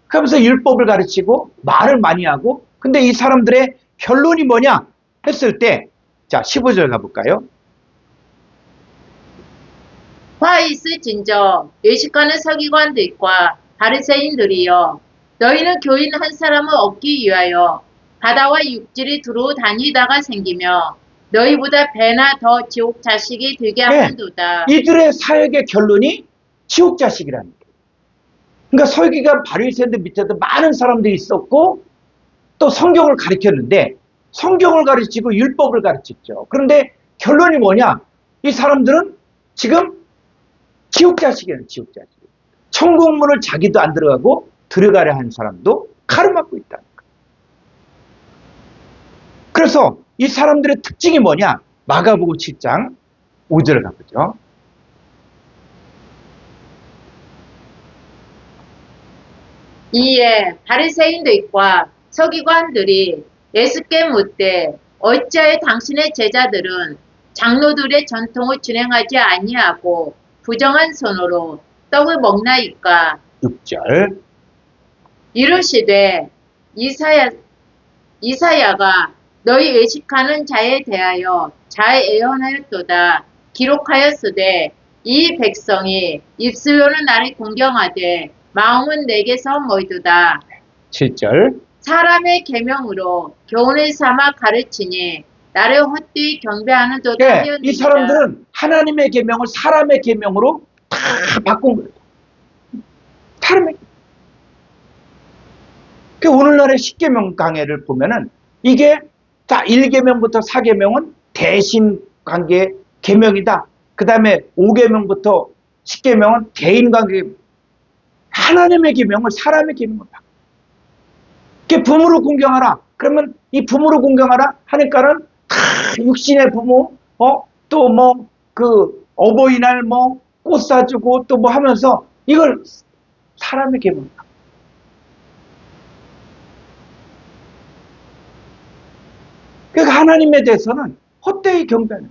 그러면서 율법을 가르치고 말을 많이 하고 근데 이 사람들의 결론이 뭐냐 했을 때 자 15절 가볼까요? 화 있을진저 외식하는 서기관들과 바리새인들이여 너희는 교인 한 사람을 얻기 위하여 바다와 육지를 두루 다니다가 생기며 너희보다 배나 더 지옥 자식이 되게 하는도다. 이들의 사역의 결론이 지옥 자식이라는 거예요. 그러니까 서기관 바리새인들 밑에도 많은 사람들이 있었고 또 성경을 가르쳤는데 성경을 가르치고 율법을 가르쳤죠. 그런데 결론이 뭐냐? 이 사람들은 지금 지옥 자식이에요. 지옥 자식. 천국문을 자기도 안 들어가고 들어가려 한 사람도 가로막고 있다는 거예요. 그래서 이 사람들의 특징이 뭐냐? 마가복음 7장 5절 가보죠. 이에 바리새인들과 서기관들이 예수께 묻되 어찌하여 당신의 제자들은 장로들의 전통을 준행하지 아니하고 부정한 손으로 떡을 먹나이까. 6절. 이르시되 이사야가 너희 외식하는 자에 대하여 잘 예언하였도다. 기록하였으되 이 백성이 입술로는 나를 공경하되 마음은 내게서 멀도다. 7절. 사람의 계명으로 교훈을 삼아 가르치니 나를 헛되이 경배하는도다 하였느니라. 이 사람들은 하나님의 계명을 사람의 계명으로 다 바꾼 거예요. 사람의. 오늘날의 10계명 강해를 보면은 이게 자 1계명부터 4계명은 대신 관계 계명이다. 그 다음에 5계명부터 10계명은 대인 관계. 하나님의 계명을 사람의 계명으로 바꾼 거예요. 부모를 공경하라. 그러면 이 부모를 공경하라 하니까는 다 육신의 부모, 또 뭐 그 어버이날 뭐 꽃 사주고 또 뭐 하면서 이걸 사람의 계명. 그러니까 하나님에 대해서는 헛되이 경배하는.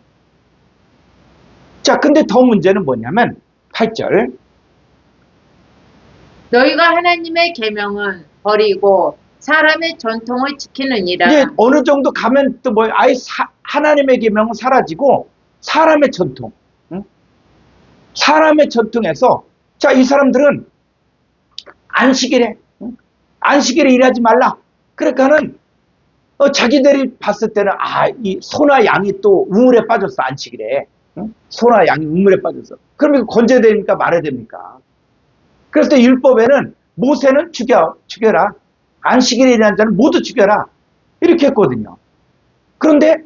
자, 근데 더 문제는 뭐냐면 8절. 너희가 하나님의 계명은 버리고 사람의 전통을 지키느니라. 이제 어느 정도 가면 또 뭐 아예 하나님의 계명은 사라지고 사람의 전통. 응? 사람의 전통에서 자, 이 사람들은 안식일에 응? 안식일에 일하지 말라. 그러니까는 자기들이 봤을 때는 이 소나 양이 또 우물에 빠졌어. 안식일에. 응? 소나 양이 우물에 빠졌어. 그럼 이거 건져야 됩니까? 말아야 됩니까? 그래서 율법에는 모세는 죽여라. 안식일에 일하는 자는 모두 죽여라. 이렇게 했거든요. 그런데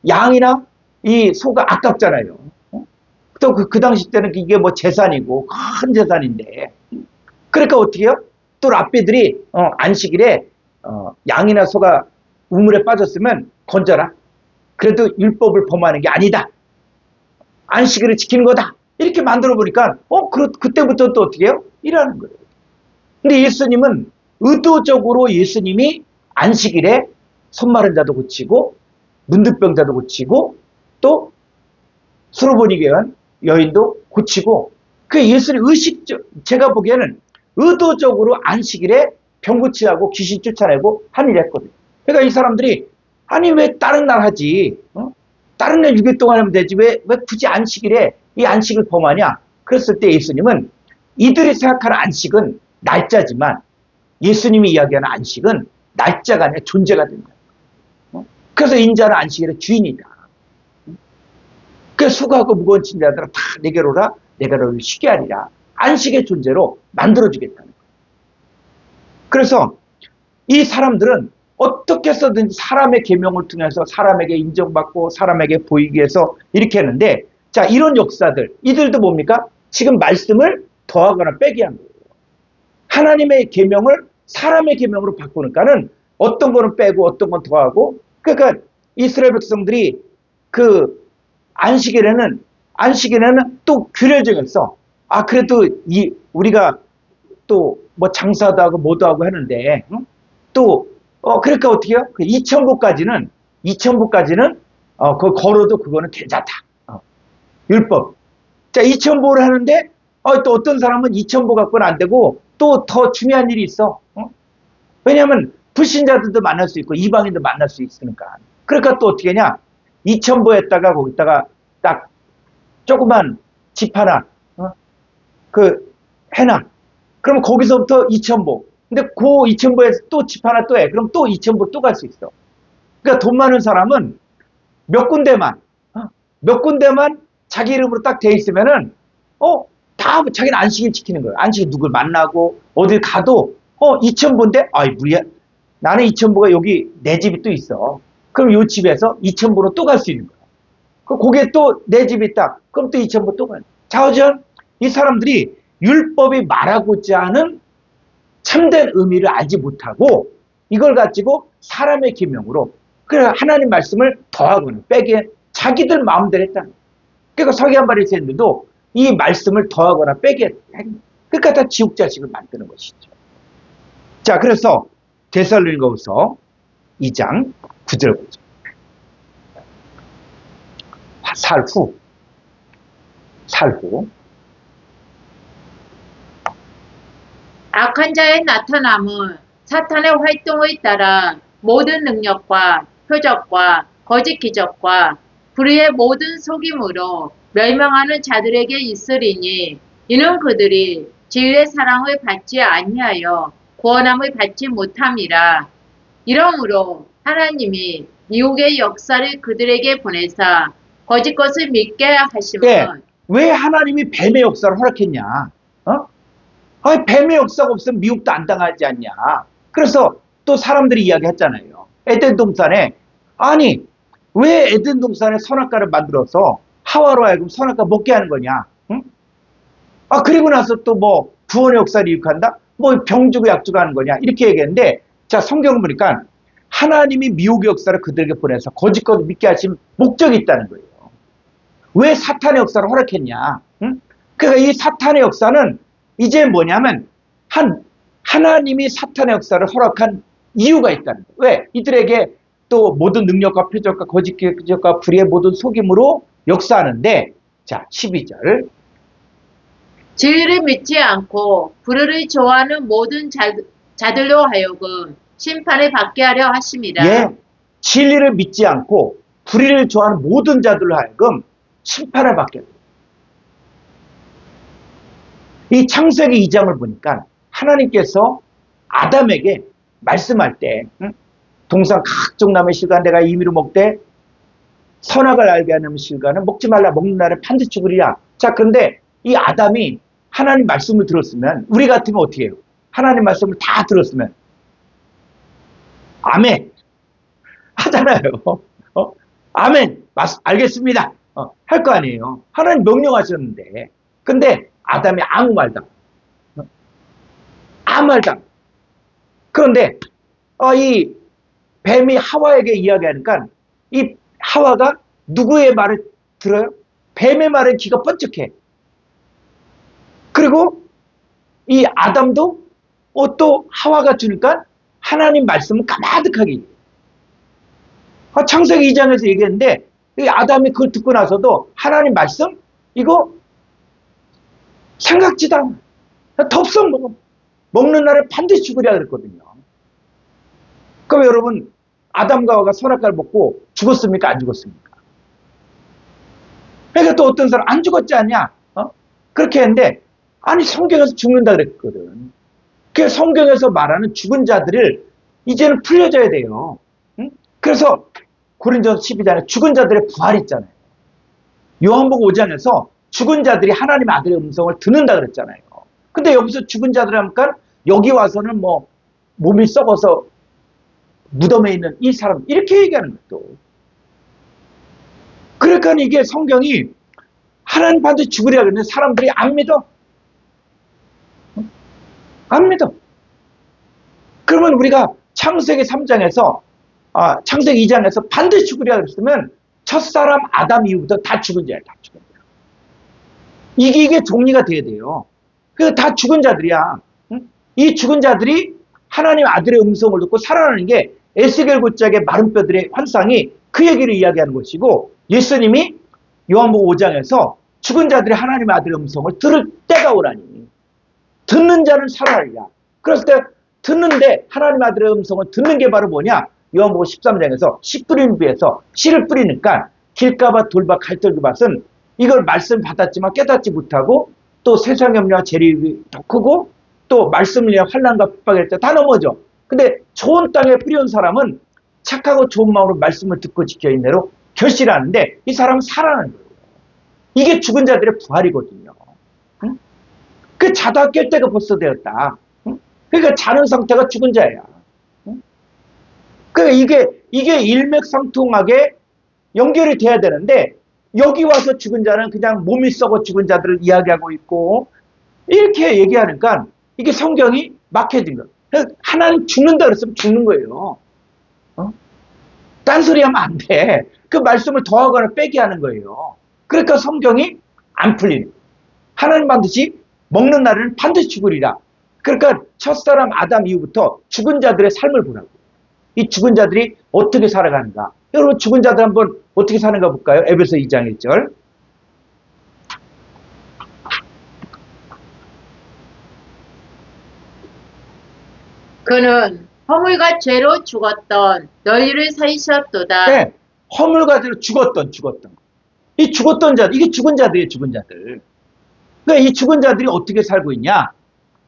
양이나 이 소가 아깝잖아요. 또 그 당시 때는 이게 뭐 재산이고 큰 재산인데. 그러니까 어떻게 해요? 또 랍비들이 안식일에 양이나 소가 우물에 빠졌으면 건져라. 그래도 율법을 범하는 게 아니다. 안식일을 지키는 거다. 이렇게 만들어 보니까 그때부터 또 어떻게 해요? 일하는 거예요. 근데 예수님은 의도적으로 예수님이 안식일에 손 마른 자도 고치고 문득병자도 고치고 또 수로보니 여인도 고치고 그 예수님 제가 보기에는 의도적으로 안식일에 병 고치라고 귀신 쫓아내고 한 일을 했거든요. 그러니까 이 사람들이 아니 왜 다른 날 하지? 다른 날 6일 동안 하면 되지 왜 굳이 안식일에 이 안식을 범하냐? 그랬을 때 예수님은 이들이 생각하는 안식은 날짜지만 예수님이 이야기하는 안식은 날짜가 아니라 존재가 된다. 그래서 인자는 안식일의 주인이다. 그래서 수고하고 무거운 짐자들아 다 내게로 오라. 내가 너를 쉬게 하리라. 안식의 존재로 만들어주겠다는 거예요. 그래서 이 사람들은 어떻게 해서든지 사람의 계명을 통해서 사람에게 인정받고 사람에게 보이기 위해서 이렇게 했는데, 자, 이런 역사들, 이들도 뭡니까? 지금 말씀을 더하거나 빼게 한 거예요. 하나님의 계명을 사람의 계명으로 바꾸니까는 어떤 거는 빼고 어떤 건 더하고, 그러니까 이스라엘 백성들이 그 안식일에는 또 규례를 정했어. 아, 그래도 우리가 또 뭐 장사도 하고 뭐도 하고 하는데, 응? 또 그러니까 어떻게 해요? 그 2천보까지는 그 걸어도 그거는 괜찮다. 율법. 자, 2천보를 하는데 또 어떤 사람은 2천보 갖고는 안 되고 또 더 중요한 일이 있어. 왜냐하면 불신자들도 만날 수 있고 이방인도 만날 수 있으니까. 그러니까 또 어떻게 하냐? 2천보에다가 거기다가 딱 조그만 집 하나 그 해놔. 그럼 거기서부터 2천보. 근데 그 2천보에서 또 집 하나 또 해. 그럼 또 2천보 또 갈 수 있어. 그러니까 돈 많은 사람은 몇 군데만 자기 이름으로 딱 돼 있으면은 다 자기는 안식일 지키는 거예요. 안식일 누굴 만나고 어딜 가도 2천보인데 아이 무리야. 나는 2천보가 여기 내 집이 또 있어. 그럼 요 집에서 2천보로 또 갈 수 있는 거야. 거기에 또 내 집이 있다. 그럼 또 2천보 또 가요. 자어전 이 사람들이 율법이 말하고자 하는 참된 의미를 알지 못하고 이걸 가지고 사람의 계명으로 그래 하나님 말씀을 더하거나 빼게 자기들 마음대로 했다는 거예요. 그러니까 서기한바리새인들도 이 말씀을 더하거나 빼게 그러니까 다 지옥 자식을 만드는 것이죠. 자, 그래서 데살로니가후서 2장 9절 보죠. 살후 악한 자의 나타남은 사탄의 활동에 따라 모든 능력과 표적과 거짓 기적과 불의의 모든 속임으로 멸망하는 자들에게 있으리니 이는 그들이 진리의 사랑을 받지 아니하여 구원함을 받지 못함이라. 이러므로 하나님이 미혹의 역사를 그들에게 보내사 거짓 것을 믿게 하심은 네. 왜 하나님이 뱀의 역사를 허락했냐? 뱀의 역사가 없으면 미혹도 안 당하지 않냐? 그래서 또 사람들이 이야기했잖아요. 에덴 동산에 아니 왜 에덴 동산에 선악과를 만들어서 하와로 하여금 선악과 먹게 하는 거냐? 응? 그리고 나서 또 뭐 구원의 역사를 이룩한다? 뭐 병 주고 약 주고 하는 거냐? 이렇게 얘기했는데 자 성경을 보니까 하나님이 미혹의 역사를 그들에게 보내서 거짓 것을 믿게 하신 목적이 있다는 거예요. 왜 사탄의 역사를 허락했냐? 응? 그러니까 이 사탄의 역사는 이제 뭐냐면 하나님이 사탄의 역사를 허락한 이유가 있다는 거예요. 왜? 이들에게 또 모든 능력과 표적과 거짓 기적과 불의의 모든 속임으로 역사하는데 자 12절 진리를 믿지 않고 불의를 좋아하는 모든 자들로 하여금 심판을 받게 하려 하심이라. 예, 진리를 믿지 않고 불의를 좋아하는 모든 자들로 하여금 심판을 받게 합니다. 이 창세기 2장을 보니까 하나님께서 아담에게 말씀할 때 동산 각종 나무의 실과는 내가 임의로 먹되 선악을 알게 하는 실과는 먹지 말라 먹는 날에 반드시 죽으리라. 자 그런데 이 아담이 하나님 말씀을 들었으면 우리 같으면 어떻게 해요? 하나님 말씀을 다 들었으면 아멘 하잖아요. 아멘 알겠습니다. 할 거 아니에요. 하나님 명령하셨는데 근데 아담이 아무 말도 안 그런데 이 뱀이 하와에게 이야기하니까 이 하와가 누구의 말을 들어요? 뱀의 말에 귀가 번쩍해. 그리고 이 아담도 또 하와가 주니까 하나님 말씀은 가마득하게 창세기 2장에서 얘기했는데 이 아담이 그걸 듣고 나서도 하나님 말씀 이거 생각지도 않아. 덥석 먹는 날에 반드시 죽으리라 그랬거든요. 그럼 여러분 아담과 하와가 선악과를 먹고 죽었습니까? 안 죽었습니까? 그러니까 또 어떤 사람 안 죽었지 않냐? 그렇게 했는데 아니 성경에서 죽는다 그랬거든. 그 성경에서 말하는 죽은 자들을 이제는 풀려줘야 돼요. 응? 그래서 고린도서 12장에 죽은 자들의 부활이 있잖아요. 요한복음 5장에서 죽은 자들이 하나님의 아들의 음성을 듣는다 그랬잖아요. 근데 여기서 죽은 자들 하니까 여기 와서는 뭐 몸이 썩어서 무덤에 있는 이 사람 이렇게 얘기하는 것도. 그러니까 이게 성경이 하나님 반드시 죽으리라 그러는데 사람들이 안 믿어. 안 믿어. 그러면 우리가 창세기 3장에서 창세기 2장에서 반드시 죽으리라 그랬으면 첫사람 아담 이후부터 다 죽은 자야. 다 죽은 자. 이게 정리가 돼야 돼요. 다 죽은 자들이야. 응? 이 죽은 자들이 하나님 아들의 음성을 듣고 살아나는 게 에스겔 굿짝의 마른 뼈들의 환상이 그 얘기를 이야기하는 것이고, 예수님이 요한복음 5장에서 죽은 자들이 하나님의 아들의 음성을 들을 때가 오라니 듣는 자는 살아나리라. 그랬을 때 듣는데 하나님의 아들의 음성을 듣는 게 바로 뭐냐? 요한복음 13장에서 씨 뿌리는 비에서 씨를 뿌리니까 길가밭 돌밭 갈대밭은 이걸 말씀 받았지만 깨닫지 못하고 또 세상 염려와 재림이 더 크고 또 말씀을 위한 환난과 핍박일 때 다 넘어져. 근데 좋은 땅에 뿌려온 사람은 착하고 좋은 마음으로 말씀을 듣고 지켜 인내로 결실하는데 이 사람은 살아나는 거예요. 이게 죽은 자들의 부활이거든요. 응? 그 자다 깰 때가 벌써 되었다. 응? 그러니까 자는 상태가 죽은 자야. 응? 그러니까 이게 일맥상통하게 연결이 돼야 되는데 여기 와서 죽은 자는 그냥 몸이 썩어 죽은 자들을 이야기하고 있고 이렇게 얘기하니까 이게 성경이 막혀진 거예요. 하나님 죽는다 그랬으면 죽는 거예요. 딴소리 하면 안 돼. 그 말씀을 더하거나 빼게 하는 거예요. 그러니까 성경이 안 풀리는 거예요. 하나님 반드시 먹는 날에는 반드시 죽으리라. 그러니까 첫사람 아담 이후부터 죽은 자들의 삶을 보라고. 이 죽은 자들이 어떻게 살아가는가. 여러분 죽은 자들 한번 어떻게 사는가 볼까요? 에베소 2장 1절. 그는 허물과 죄로 죽었던 너희를 살리셨도다. 네, 허물과 죄로 죽었던. 이 죽었던 자들, 이게 죽은 자들이에요, 죽은 자들. 그러니까 이 죽은 자들이 어떻게 살고 있냐?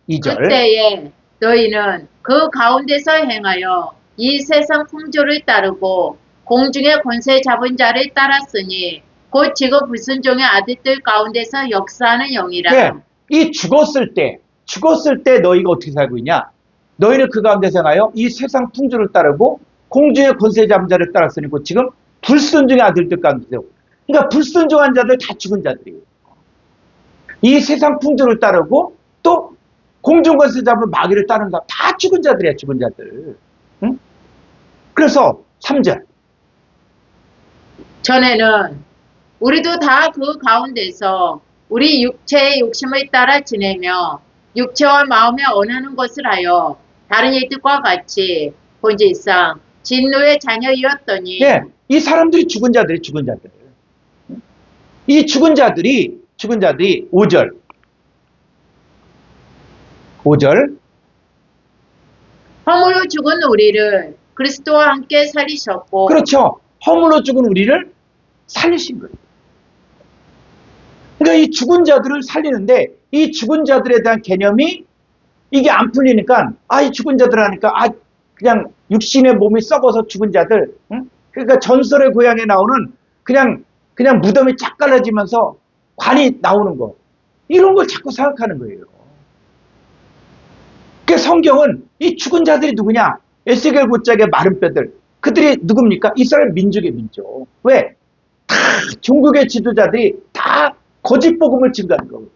2절. 그때에 너희는 그 가운데서 행하여 이 세상 풍조를 따르고 공중의 권세 잡은 자를 따랐으니 곧 지금 불순종의 아들들 가운데서 역사하는 영이라. 네, 이 죽었을 때 너희가 어떻게 살고 있냐? 너희는 그 가운데서 행하여 이 세상 풍조를 따르고 공중의 권세 잡은 자를 따랐으니 곧 지금 불순종의 아들들 가운데서. 그러니까 불순종한 자들 다 죽은 자들이에요. 이 세상 풍조를 따르고 또 공중 권세 잡은 마귀를 따르는 사람 다 죽은 자들이야, 죽은 자들. 응? 그래서 3절. 전에는 우리도 다 그 가운데서 우리 육체의 욕심을 따라 지내며 육체와 마음에 원하는 것을 하여 다른 이들과 같이 본질상 진노의 자녀이었더니. 네, 이 사람들이 죽은 자들이 죽은 자들. 이 죽은 자들이 5절. 허물로 죽은 우리를 그리스도와 함께 살리셨고. 그렇죠. 허물로 죽은 우리를 살리신 거예요. 그러니까 이 죽은 자들을 살리는데 이 죽은 자들에 대한 개념이 이게 안 풀리니까 이 죽은 자들 하니까 그냥 육신의 몸이 썩어서 죽은 자들. 응? 그러니까 전설의 고향에 나오는 그냥 무덤이 쫙 갈라지면서 관이 나오는 거. 이런 걸 자꾸 생각하는 거예요. 그 성경은 이 죽은 자들이 누구냐? 에스겔 굿짝의 마른 뼈들. 그들이 누굽니까? 이스라엘 민족의 민족. 왜? 다 종국의 지도자들이 다 거짓 복음을 증거하는 거고.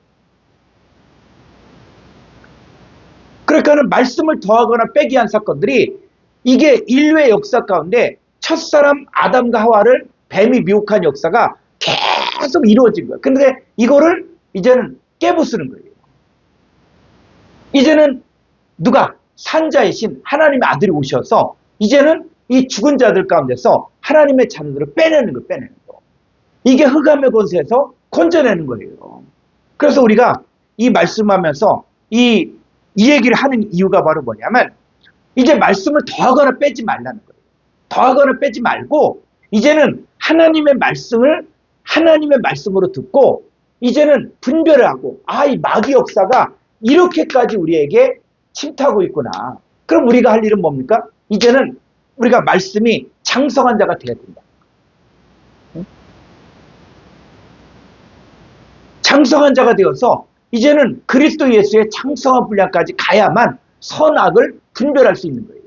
그러니까는 말씀을 더하거나 빼기 한 사건들이 이게 인류의 역사 가운데 첫사람 아담과 하와를 뱀이 미혹한 역사가 계속 이루어진 거예요. 근데 이거를 이제는 깨부수는 거예요. 이제는 누가? 산자이신 하나님의 아들이 오셔서 이제는 이 죽은 자들 가운데서 하나님의 자녀들을 빼내는 거. 이게 흑암의 권세에서 건져내는 거예요. 그래서 우리가 이 말씀하면서 이 얘기를 하는 이유가 바로 뭐냐면 이제 말씀을 더하거나 빼지 말라는 거예요. 더하거나 빼지 말고 이제는 하나님의 말씀을 하나님의 말씀으로 듣고 이제는 분별을 하고 이 마귀 역사가 이렇게까지 우리에게 침투하고 있구나. 그럼 우리가 할 일은 뭡니까? 이제는 우리가 말씀이 장성한 자가 되어야 된다. 장성한 자가 되어서 이제는 그리스도 예수의 장성한 분량까지 가야만 선악을 분별할 수 있는 거예요.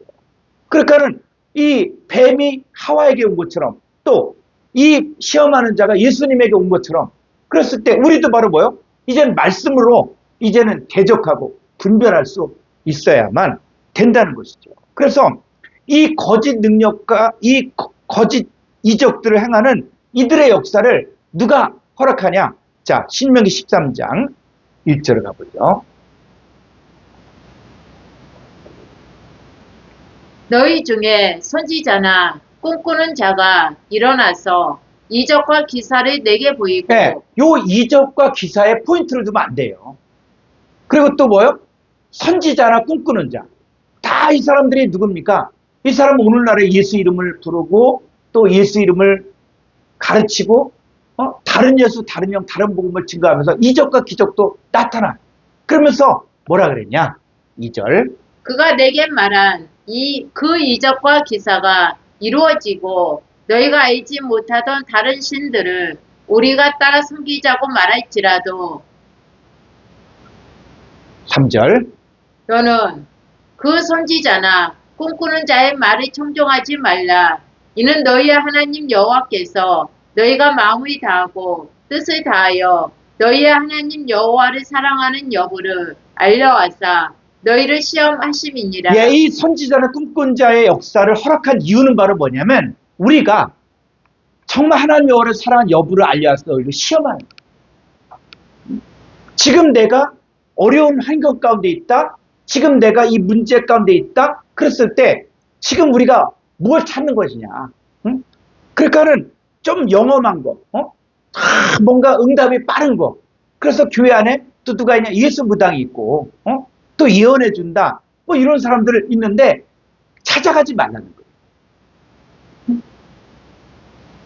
그러니까는 이 뱀이 하와에게 온 것처럼 또 이 시험하는 자가 예수님에게 온 것처럼 그랬을 때 우리도 바로 뭐요? 이제는 말씀으로 이제는 대적하고 분별할 수 있어야만 된다는 것이죠. 그래서 이 거짓 능력과 이 거짓 이적들을 행하는 이들의 역사를 누가 허락하냐? 자, 신명기 13장 1절을 가보죠. 너희 중에 선지자나 꿈꾸는 자가 일어나서 이적과 기사를 내게 보이고 네, 요 이적과 기사에 포인트를 두면 안 돼요. 그리고 또 뭐요? 선지자나 꿈꾸는 자. 다 이 사람들이 누굽니까? 이 사람은 오늘날에 예수 이름을 부르고 또 예수 이름을 가르치고 다른 예수, 다른 영, 다른 복음을 증거하면서 이적과 기적도 나타나. 그러면서 뭐라 그랬냐? 2절. 그가 내게 말한 그 이적과 기사가 이루어지고 너희가 알지 못하던 다른 신들을 우리가 따라 섬기자고 말할지라도 3절. 너는 그 선지자나 꿈꾸는 자의 말을 청종하지 말라. 이는 너희의 하나님 여호와께서 너희가 마음을 다하고 뜻을 다하여 너희의 하나님 여호와를 사랑하는 여부를 알려와사 너희를 시험하심이니라. 예, 이 선지자나 꿈꾼 자의 역사를 허락한 이유는 바로 뭐냐면 우리가 정말 하나님 여호와를 사랑하는 여부를 알려와서 너희를 시험하는 거예요. 지금 내가 어려운 환경 가운데 있다. 지금 내가 이 문제 가운데 있다. 그랬을 때 지금 우리가 뭘 찾는 것이냐. 응? 그러니까는 좀 영험한 거. 뭔가 응답이 빠른 거. 그래서 교회 안에 또 누가 있냐. 예수 무당이 있고 또 예언해 준다. 뭐 이런 사람들 있는데 찾아가지 말라는 거예요. 응?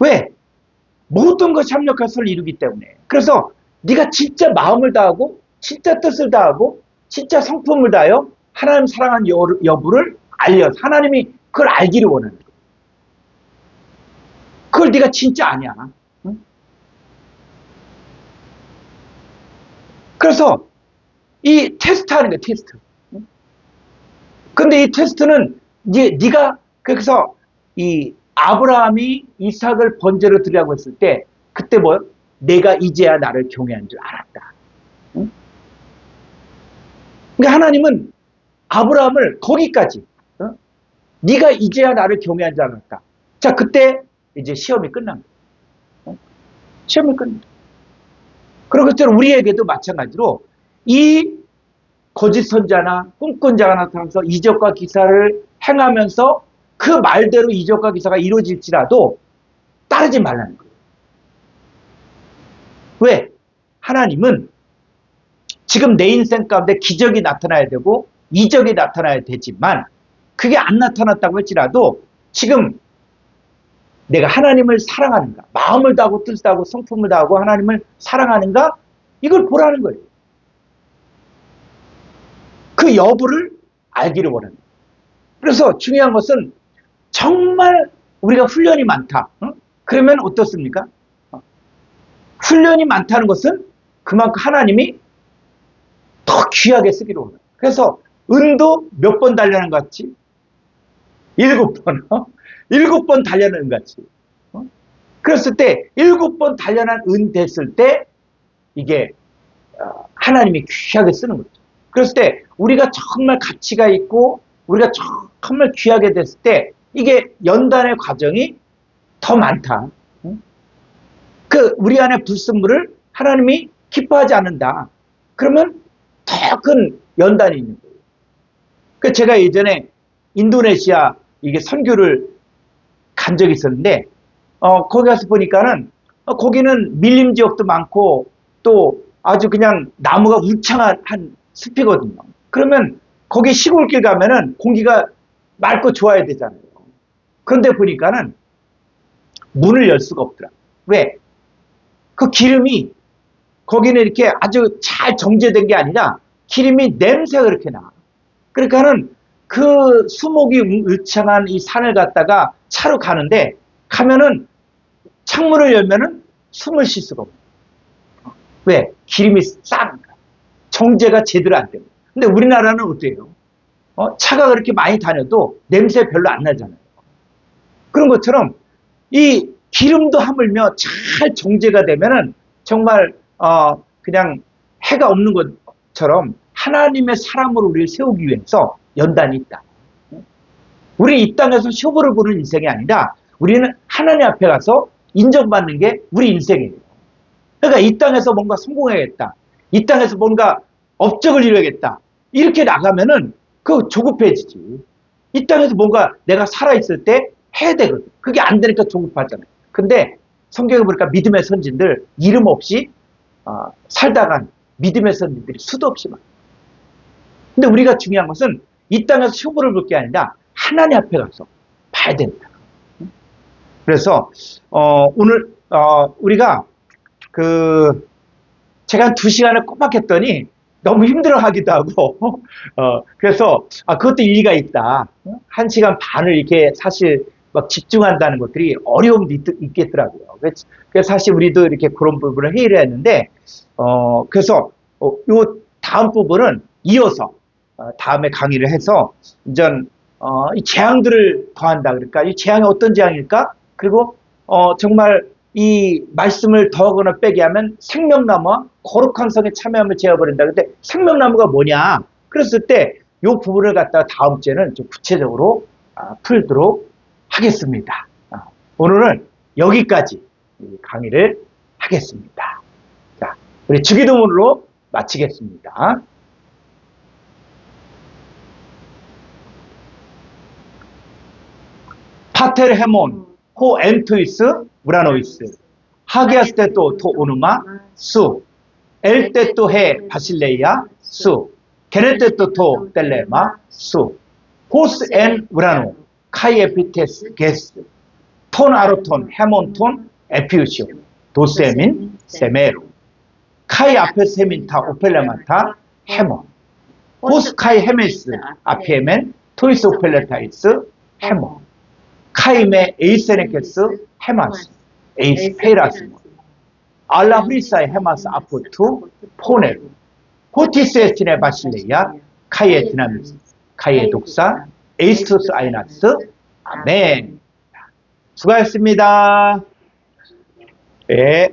왜? 모든 것이 합력해서 이루기 때문에. 그래서 네가 진짜 마음을 다하고 진짜 뜻을 다하고 진짜 성품을 다하여 하나님 사랑하는 여부를 알려서 하나님이 그걸 알기를 원하는 거예요. 그걸 네가 진짜 아냐. 응? 그래서 이 테스트하는 거야, 테스트. 응? 근데 이 테스트는 네가 그래서 이 아브라함이 이삭을 번제로 드리라고 했을 때 그때 뭐요? 내가 이제야 나를 경외한 줄 알았다. 응? 그러니까 하나님은 아브라함을 거기까지 네가 이제야 나를 경외한 줄 알았다. 자, 그때 이제 시험이 끝난 거예요. 시험이 끝난 거예요. 그리고 그처럼 우리에게도 마찬가지로 이 거짓 선자나 꿈꾼 자가 나타나서 이적과 기사를 행하면서 그 말대로 이적과 기사가 이루어질지라도 따르지 말라는 거예요. 왜? 하나님은 지금 내 인생 가운데 기적이 나타나야 되고 이적이 나타나야 되지만 그게 안 나타났다고 할지라도 지금 내가 하나님을 사랑하는가, 마음을 다하고 뜻을 다하고 성품을 다하고 하나님을 사랑하는가, 이걸 보라는 거예요. 그 여부를 알기를 원하는 거예요. 그래서 중요한 것은 정말 우리가 훈련이 많다. 그러면 어떻습니까? 훈련이 많다는 것은 그만큼 하나님이 더 귀하게 쓰기로 원해요. 그래서 은도 몇 번 달려는 것 같지? 7번. 7번 달려는 것 같이. 그랬을 때 7번 달려난 은 됐을 때 이게 하나님이 귀하게 쓰는 거죠. 그랬을 때 우리가 정말 가치가 있고 우리가 정말 귀하게 됐을 때 이게 연단의 과정이 더 많다. 그 우리 안에 불순물을 하나님이 기뻐하지 않는다. 그러면 더 큰 연단이 있는 거예요. 그 제가 예전에 인도네시아 이게 선교를 간 적이 있었는데 거기 가서 보니까는 거기는 밀림 지역도 많고 또 아주 그냥 나무가 울창한 숲이거든요. 그러면 거기 시골길 가면은 공기가 맑고 좋아야 되잖아요. 그런데 보니까는 문을 열 수가 없더라. 왜? 그 기름이 거기는 이렇게 아주 잘 정제된 게 아니라 기름이 냄새가 그렇게 나. 그러니까는 그 수목이 울창한 이 산을 갔다가 차로 가는데 가면은 창문을 열면은 숨을 쉴 수가 없어. 왜? 기름이 싸니까. 정제가 제대로 안 되고. 근데 우리나라는 어때요? 차가 그렇게 많이 다녀도 냄새 별로 안 나잖아요. 그런 것처럼 이 기름도 하물며 잘 정제가 되면은 정말 그냥 해가 없는 것처럼 하나님의 사람으로 우리를 세우기 위해서 연단이 있다. 우리 이 땅에서 쇼부를 보는 인생이 아니라 우리는 하나님 앞에 가서 인정받는 게 우리 인생이에요. 그러니까 이 땅에서 뭔가 성공해야겠다. 이 땅에서 뭔가 업적을 이루어야겠다. 이렇게 나가면은 그 조급해지지. 이 땅에서 뭔가 내가 살아있을 때 해야 되거든. 그게 안 되니까 조급하잖아요. 근데 성경에 보니까 믿음의 선진들 이름 없이 살다간 믿음의 선진들이 수도 없이 많아요. 근데 우리가 중요한 것은 이 땅에서 쇼부를 볼 게 아니라 하나님 앞에 가서 봐야 된다. 그래서 오늘 우리가 제가 한 2시간을 꼬박 했더니 너무 힘들어하기도 하고 그래서 그것도 일리가 있다. 1시간 반을 이렇게 사실 막 집중한다는 것들이 어려움도 있겠더라고요. 그래서 사실 우리도 이렇게 그런 부분을 회의를 했는데 그래서 요 다음 부분은 이어서 다음에 강의를 해서 이제 이 재앙들을 더한다. 그러니까 이 재앙이 어떤 재앙일까? 그리고 정말 이 말씀을 더하거나 빼게 하면 생명나무와 거룩한 성에 참여함을 제어버린다. 근데 생명나무가 뭐냐? 그랬을 때 이 부분을 갖다가 다음 주에는 좀 구체적으로 풀도록 하겠습니다. 오늘은 여기까지 강의를 하겠습니다. 자, 우리 주기도문으로 마치겠습니다. 파텔 헤몬 호 엔토이스 우라노이스 하기아스테토 토 오누마 수 엘테토 헤 바실레이아 수 게네테토 토 텔레마 수 호스 엔 우라노 카이 에피테스 게스 톤 아로톤 헤몬톤 에피우시오 도세민 세메로 카이 아페세민타 오펠레마타 헤몬 호스 카이 헤메스 아피에멘 토이스 오펠레타이스 헤몬 카이메 에이세네케스 헤마스 에이스 페이라스 알라 후리사의 헤마스 아포투 포네루 호티스 에스티네 바실레이아 카이에 디나미스 카이에 독사 에이스토스 아이나스 아멘. 수고하셨습니다. 네.